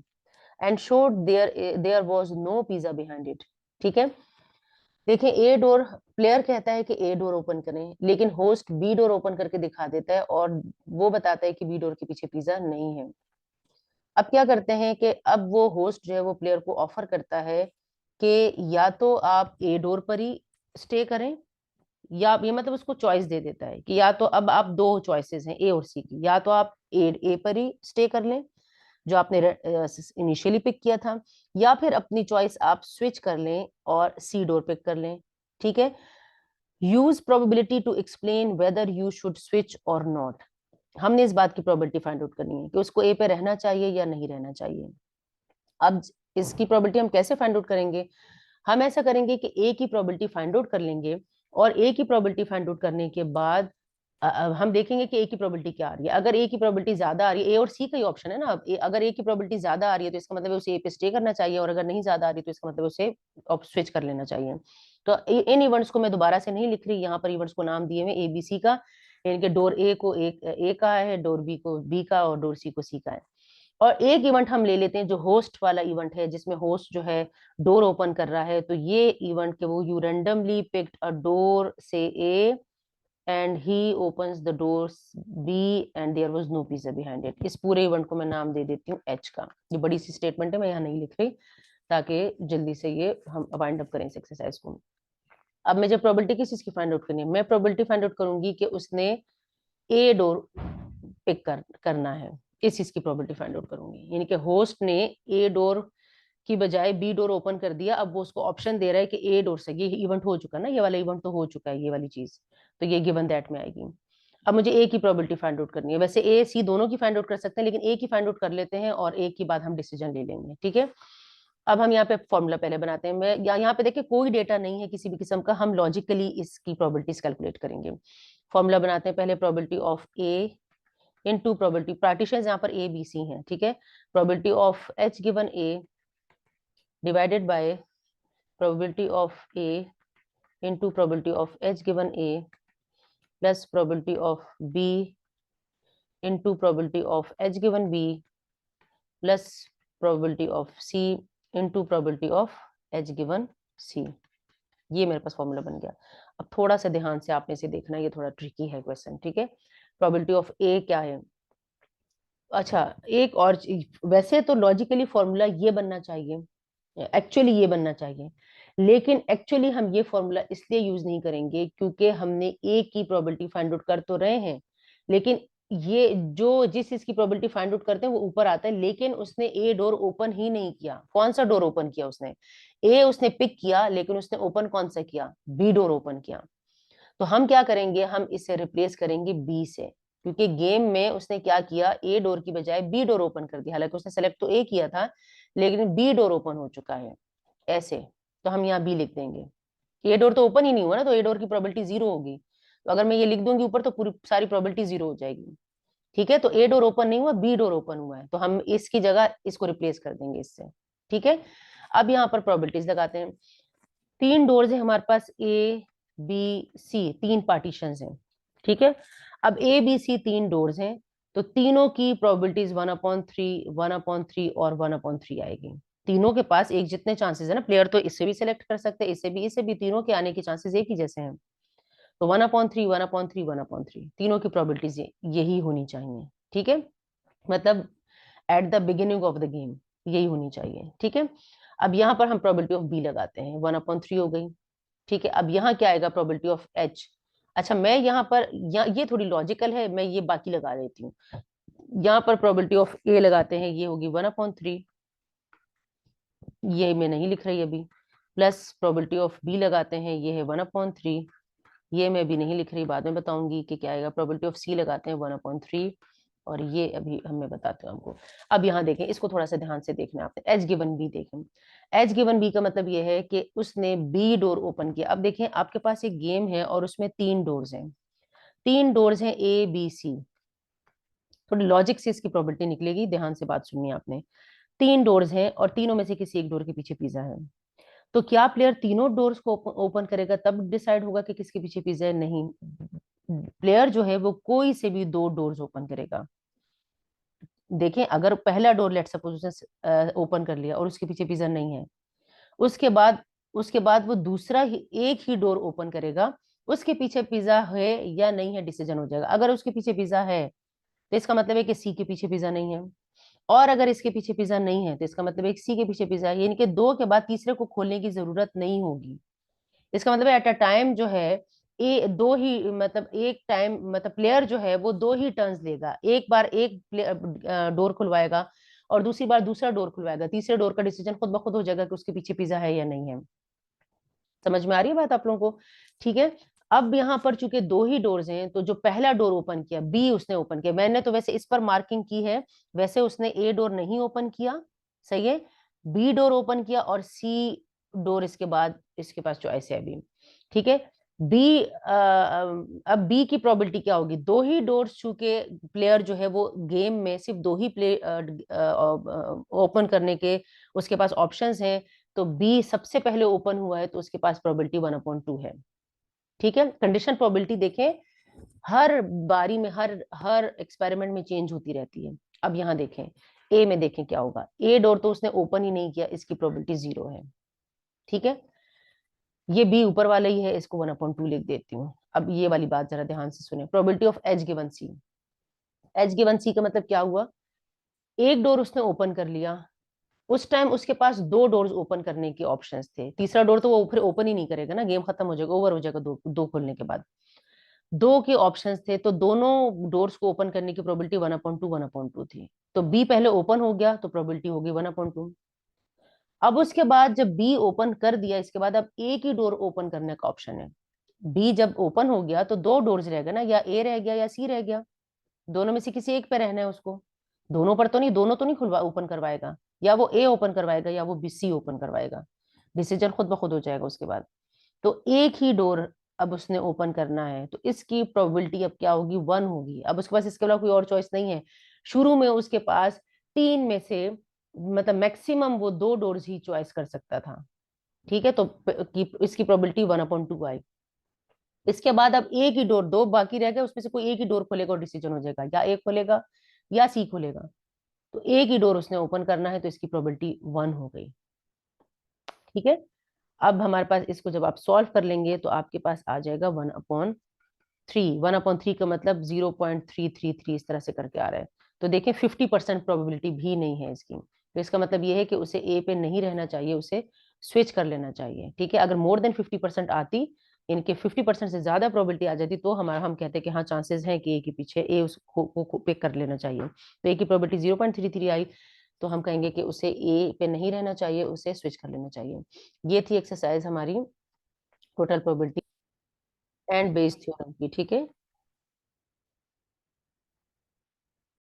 and showed there was no pizza behind it, ठीक है। देखें, ए डोर, प्लेयर कहता है कि ए डोर ओपन करें, लेकिन होस्ट बी डोर ओपन करके दिखा देता है और वो बताता है कि बी डोर के पीछे पिज्जा नहीं है। अब क्या करते हैं कि अब वो होस्ट जो है वो प्लेयर को ऑफर करता है कि या तो आप ए डोर पर ही स्टे करें, या ये मतलब उसको चॉइस दे देता है कि या तो अब आप दो चॉइसेस हैं ए और सी की, या तो आप ए पर ही स्टे कर लें जो आपने इनिशियली पिक किया था, या फिर अपनी चॉइस आप स्विच कर लें और सी डोर पिक कर लें, ठीक है। Use probability to explain whether you should switch और नॉट। हमने इस बात की प्रोबेबिलिटी फाइंड आउट करनी है कि उसको ए पे रहना चाहिए या नहीं रहना चाहिए। अब इसकी प्रोबेबिलिटी हम कैसे फाइंड आउट करेंगे? हम ऐसा करेंगे कि ए की प्रोबेबिलिटी फाइंड आउट कर लेंगे, और ए की प्रोबेबिलिटी फाइंड आउट करने के बाद हम देखेंगे कि ए की प्रोबेबिलिटी क्या आ रही है। अगर ए की प्रोबेबिलिटी ज्यादा आ रही है, ए और सी का ही ऑप्शन है ना, अब अगर ए की प्रोबेबिलिटी ज्यादा आ रही है तो इसका मतलब है उसे ए पे स्टे करना चाहिए, और अगर नहीं ज्यादा आ रही है तो इसका मतलब उसे स्विच कर लेना चाहिए। तो इन इवेंट्स को मैं दोबारा से नहीं लिख रही, यहाँ पर इवेंट्स को नाम दिए हुए ए बी सी का, यानी कि डोर ए को ए का है, डोर बी को बी का, और डोर सी को सी का है। और एक इवेंट हम ले लेते हैं जो होस्ट वाला इवेंट है, जिसमें होस्ट जो है डोर ओपन कर रहा है, तो ये इवेंट के वो you randomly picked a door से A and he opens the door B and there was no pizza behind it. इस पूरे इवेंट को मैं नाम दे देती हूँ एच का। ये बड़ी सी स्टेटमेंट है, मैं यहाँ नहीं लिख रही ताकि जल्दी से ये हम वाइंड अप करें इस एक्सरसाइज को। अब मुझे प्रोबेबिलिटी किस चीज की फाइंड आउट करनी है? मैं प्रोबेबिलिटी फाइंड आउट करूंगी कि उसने ए डोर पिक करना है, इस चीज की प्रोबेबिलिटी फाइंड आउट करूंगी। यानी कि होस्ट ने ए डोर की बजाय बी डोर ओपन कर दिया, अब वो उसको ऑप्शन दे रहा है कि ए डोर से, ये इवेंट हो चुका ना, ये वाला इवेंट तो हो चुका है, ये वाली चीज, तो ये गिवन दैट में आएगी। अब मुझे ए की प्रोबेबिलिटी फाइंड आउट करनी है। वैसे ए सी दोनों की फाइंड आउट कर सकते हैं, लेकिन ए की फाइंड आउट कर लेते हैं और ए की बाद हम डिसीजन ले लेंगे, ठीक है। अब हम यहाँ पे फॉर्मूला पहले बनाते हैं। मैं यहाँ पे देखिए कोई डेटा नहीं है किसी भी किस्म का, हम लॉजिकली इसकी प्रोबेबिलिटीज कैलकुलेट करेंगे। फॉर्मूला बनाते हैं पहले, probability of A into probability, partition यहाँ पर ए बी सी है, ठीक है। Probability of H given A divided by probability of A into probability of H given A plus probability of B into probability of H given B plus probability of C into probability of H given C। ये मेरे पास formula बन गया। अब थोड़ा सा ध्यान से आपने इसे देखना, ये थोड़ा ट्रिकी है क्वेश्चन, ठीक है। प्रोबेबिलिटी ऑफ ए क्या है? अच्छा, एक और वैसे तो लॉजिकली फॉर्मूला ये बनना चाहिए, एक्चुअली ये बनना चाहिए, लेकिन एक्चुअली हम ये फॉर्मूला इसलिए यूज नहीं करेंगे क्योंकि हमने ए की प्रोबेबिलिटी फाइंड आउट कर तो रहे हैं, लेकिन ये जो जिस चीज की प्रोबेबिलिटी फाइंड आउट करते हैं वो ऊपर आता है, लेकिन उसने ए डोर ओपन ही नहीं किया। कौन सा डोर ओपन किया उसने? ए उसने पिक किया, लेकिन उसने ओपन कौन सा किया? बी डोर ओपन किया। तो हम क्या करेंगे, हम इसे रिप्लेस करेंगे बी से, क्योंकि गेम में उसने क्या किया, ए डोर की बजाय बी डोर ओपन कर दिया। हालांकि उसने सेलेक्ट तो ए किया था, लेकिन बी डोर ओपन हो चुका है ऐसे, तो हम यहाँ बी लिख देंगे। ए डोर तो ओपन ही नहीं हुआ ना, तो ए डोर की प्रोबेबिलिटी जीरो होगी। तो अगर मैं ये लिख दूंगी ऊपर तो पूरी सारी प्रोबेबिलिटी जीरो हो जाएगी। ठीक है, तो ए डोर ओपन नहीं हुआ, बी डोर ओपन हुआ है, तो हम इसकी जगह इसको रिप्लेस कर देंगे इससे। ठीक है, अब यहाँ पर प्रोबेबिलिटीज लगाते हैं। 3 डोर्स है हमारे पास, ए बी सी, 3 पार्टीशन हैं। ठीक है, अब ए बी सी 3 डोर्स हैं, तो तीनों की प्रोबेबिलिटीज 1/3, 1/3 और 1/3 आएगी। तीनों के पास एक जितने चांसेस है ना, प्लेयर तो इससे भी सिलेक्ट कर सकते हैं, इससे भी, तीनों के आने के चांसेस एक ही जैसे हैं। तो 1/3, 1/3, 1/3, तीनों की प्रोबेबिलिटीज यही होनी चाहिए। ठीक है, मतलब at the beginning of the game यही होनी चाहिए। ठीक है, अब यहाँ पर हम प्रोबेबिलिटी ऑफ बी लगाते हैं, 1/3 हो गई। ठीक है, अब यहाँ क्या आएगा, प्रोबेबिलिटी ऑफ एच। अच्छा, मैं यहाँ पर ये थोड़ी लॉजिकल है, मैं ये बाकी लगा देती हूँ। यहाँ पर प्रोबेबिलिटी ऑफ ए लगाते हैं, ये होगी 1/3, ये मैं नहीं लिख रही अभी। प्लस प्रोबेबिलिटी ऑफ बी लगाते हैं, ये है 1/3, ये मैं अभी नहीं लिख रही, बाद में बताऊंगी कि क्या आएगा। प्रोबेबिलिटी ऑफ सी लगाते हैं 1/3, और ये अभी मैं बताती हूँ आपको। अब यहाँ देखें, इसको थोड़ा सा ध्यान से देखना आपने, एच गिवन बी देखें। एच गिवन बी का मतलब ये है कि उसने बी डोर ओपन किया। अब देखें, आपके पास एक गेम है और उसमें 3 डोर्स हैं, 3 डोर्स हैं ए बी सी। थोड़ी लॉजिक से इसकी प्रोबेबिलिटी निकलेगी, ध्यान से बात सुननी आपने। 3 डोर्स हैं और तीनों में से किसी एक डोर के पीछे पिज्जा है, तो क्या प्लेयर तीनों डोर्स को ओपन करेगा तब डिसाइड होगा कि किसके पीछे पिज्जा है? नहीं, प्लेयर जो है वो कोई से भी 2 डोर्स ओपन करेगा। देखें, अगर पहला डोर लेट सपोज उसने ओपन कर लिया और उसके पीछे पिज्जा नहीं है, उसके बाद वो दूसरा ही एक ही डोर ओपन करेगा, उसके पीछे पिज्जा है या नहीं है डिसीजन हो जाएगा। अगर उसके पीछे पिज्जा है तो इसका मतलब है कि सी के पीछे पिज्जा नहीं है, और अगर इसके पीछे पिज्जा नहीं है तो इसका मतलब है कि सी के पीछे पिज्जा है, यानी कि 2 के बाद तीसरे को खोलने की जरूरत नहीं होगी। इसका मतलब एट अ टाइम जो है, दो ही, मतलब एक टाइम, मतलब प्लेयर जो है वो 2 ही टर्न्स लेगा, एक बार एक डोर खुलवाएगा और दूसरी बार दूसरा डोर खुलवाएगा, तीसरे डोर का डिसीजन खुद ब खुद हो जाएगा कि उसके पीछे पिज्जा है या नहीं है। समझ में आ रही है बात आप लोगों को? ठीक है, अब यहाँ पर चूंकि 2 ही डोर्स हैं, तो जो पहला डोर ओपन किया बी उसने ओपन किया, मैंने तो वैसे इस पर मार्किंग की है, वैसे उसने ए डोर नहीं ओपन किया, सही है, बी डोर ओपन किया और सी डोर इसके बाद इसके पास चॉइस है अभी। ठीक है, बी अब बी की प्रोबेबिलिटी क्या होगी, 2 ही डोर्स, चूंकि प्लेयर जो है वो गेम में सिर्फ 2 ही प्ले ओपन करने के उसके पास ऑप्शंस हैं, तो बी सबसे पहले ओपन हुआ है तो उसके पास प्रोबेबिलिटी 1/2 है। ठीक है, कंडीशन प्रोबेबिलिटी देखें, हर बारी में, हर एक्सपेरिमेंट में चेंज होती रहती है। अब यहाँ देखें, ए में देखें क्या होगा, ए डोर तो उसने ओपन ही नहीं किया, इसकी प्रोबेबिलिटी 0 है। ठीक है, ये बी ऊपर वाला ही है, इसको 1/2 लिख देती हूँ। अब ये वाली बात जरा ध्यान से सुने, probability of H given C. H given C का मतलब क्या हुआ, एक डोर उसने ओपन कर लिया, उस टाइम उसके पास 2 डोर्स ओपन करने के ऑप्शंस थे, तीसरा डोर तो वो फिर ओपन ही नहीं करेगा ना, गेम खत्म हो जाएगा, ओवर हो जाएगा, दो खोलने के बाद 2 के ऑप्शंस थे, तो दोनों डोर्स को ओपन करने की प्रोबेबिलिटी 1/2 थी, तो बी पहले ओपन हो गया तो प्रोबेबिलिटी होगी 1/2। अब उसके बाद जब बी ओपन कर दिया, इसके बाद अब एक ही डोर ओपन करने का ऑप्शन है। बी जब ओपन हो गया तो 2 डोर्स रह गए ना, या ए रह गया या सी रह गया, दोनों में से किसी एक पे रहना है उसको, दोनों पर तो नहीं, दोनों तो नहीं खुलवा ओपन करवाएगा, या वो ए ओपन करवाएगा या वो बी सी ओपन करवाएगा, डिसीजन खुद ब खुद हो जाएगा उसके बाद। तो एक ही डोर अब उसने ओपन करना है, तो इसकी प्रोबेबिलिटी अब क्या होगी, 1 होगी। अब उसके पास इसके अलावा कोई और चॉइस नहीं है। शुरू में उसके पास 3 में से, मतलब मैक्सिमम वो 2 डोर्स ही चॉइस कर सकता था। ठीक है, तो इसकी प्रोबेबिलिटी 1/2 आई। इसके बाद अब एक ही डोर, 2 बाकी रह गए, उसमें से कोई एक ही डोर खोलेगा और डिसीजन हो जाएगा, या ए खोलेगा या सी खोलेगा, तो एक ही डोर उसने ओपन करना है, तो इसकी प्रोबेबिलिटी 1 हो गई। ठीक है, अब हमारे पास इसको जब आप सॉल्व कर लेंगे तो आपके पास आ जाएगा 1/3। 1/3 का मतलब 0.333 इस तरह से करके आ रहा है। तो देखें, 50% प्रोबेबिलिटी भी नहीं है इसकी, तो इसका मतलब ये है कि उसे ए पे नहीं रहना चाहिए, उसे स्विच कर लेना चाहिए। ठीक है, अगर मोर देन 50% आती, इनके 50% से ज्यादा प्रोबेबिलिटी आ जाती, तो हम कहते हैं कि हाँ, चांसेस हैं कि ए के पीछे, ए उसको पिक कर लेना चाहिए। तो ए की प्रोबेबिलिटी 0.33 आई, तो हम कहेंगे कि उसे ए पे नहीं रहना चाहिए, उसे स्विच कर लेना चाहिए। ये थी एक्सरसाइज हमारी total probability and Bayes theorem की। ठीक है।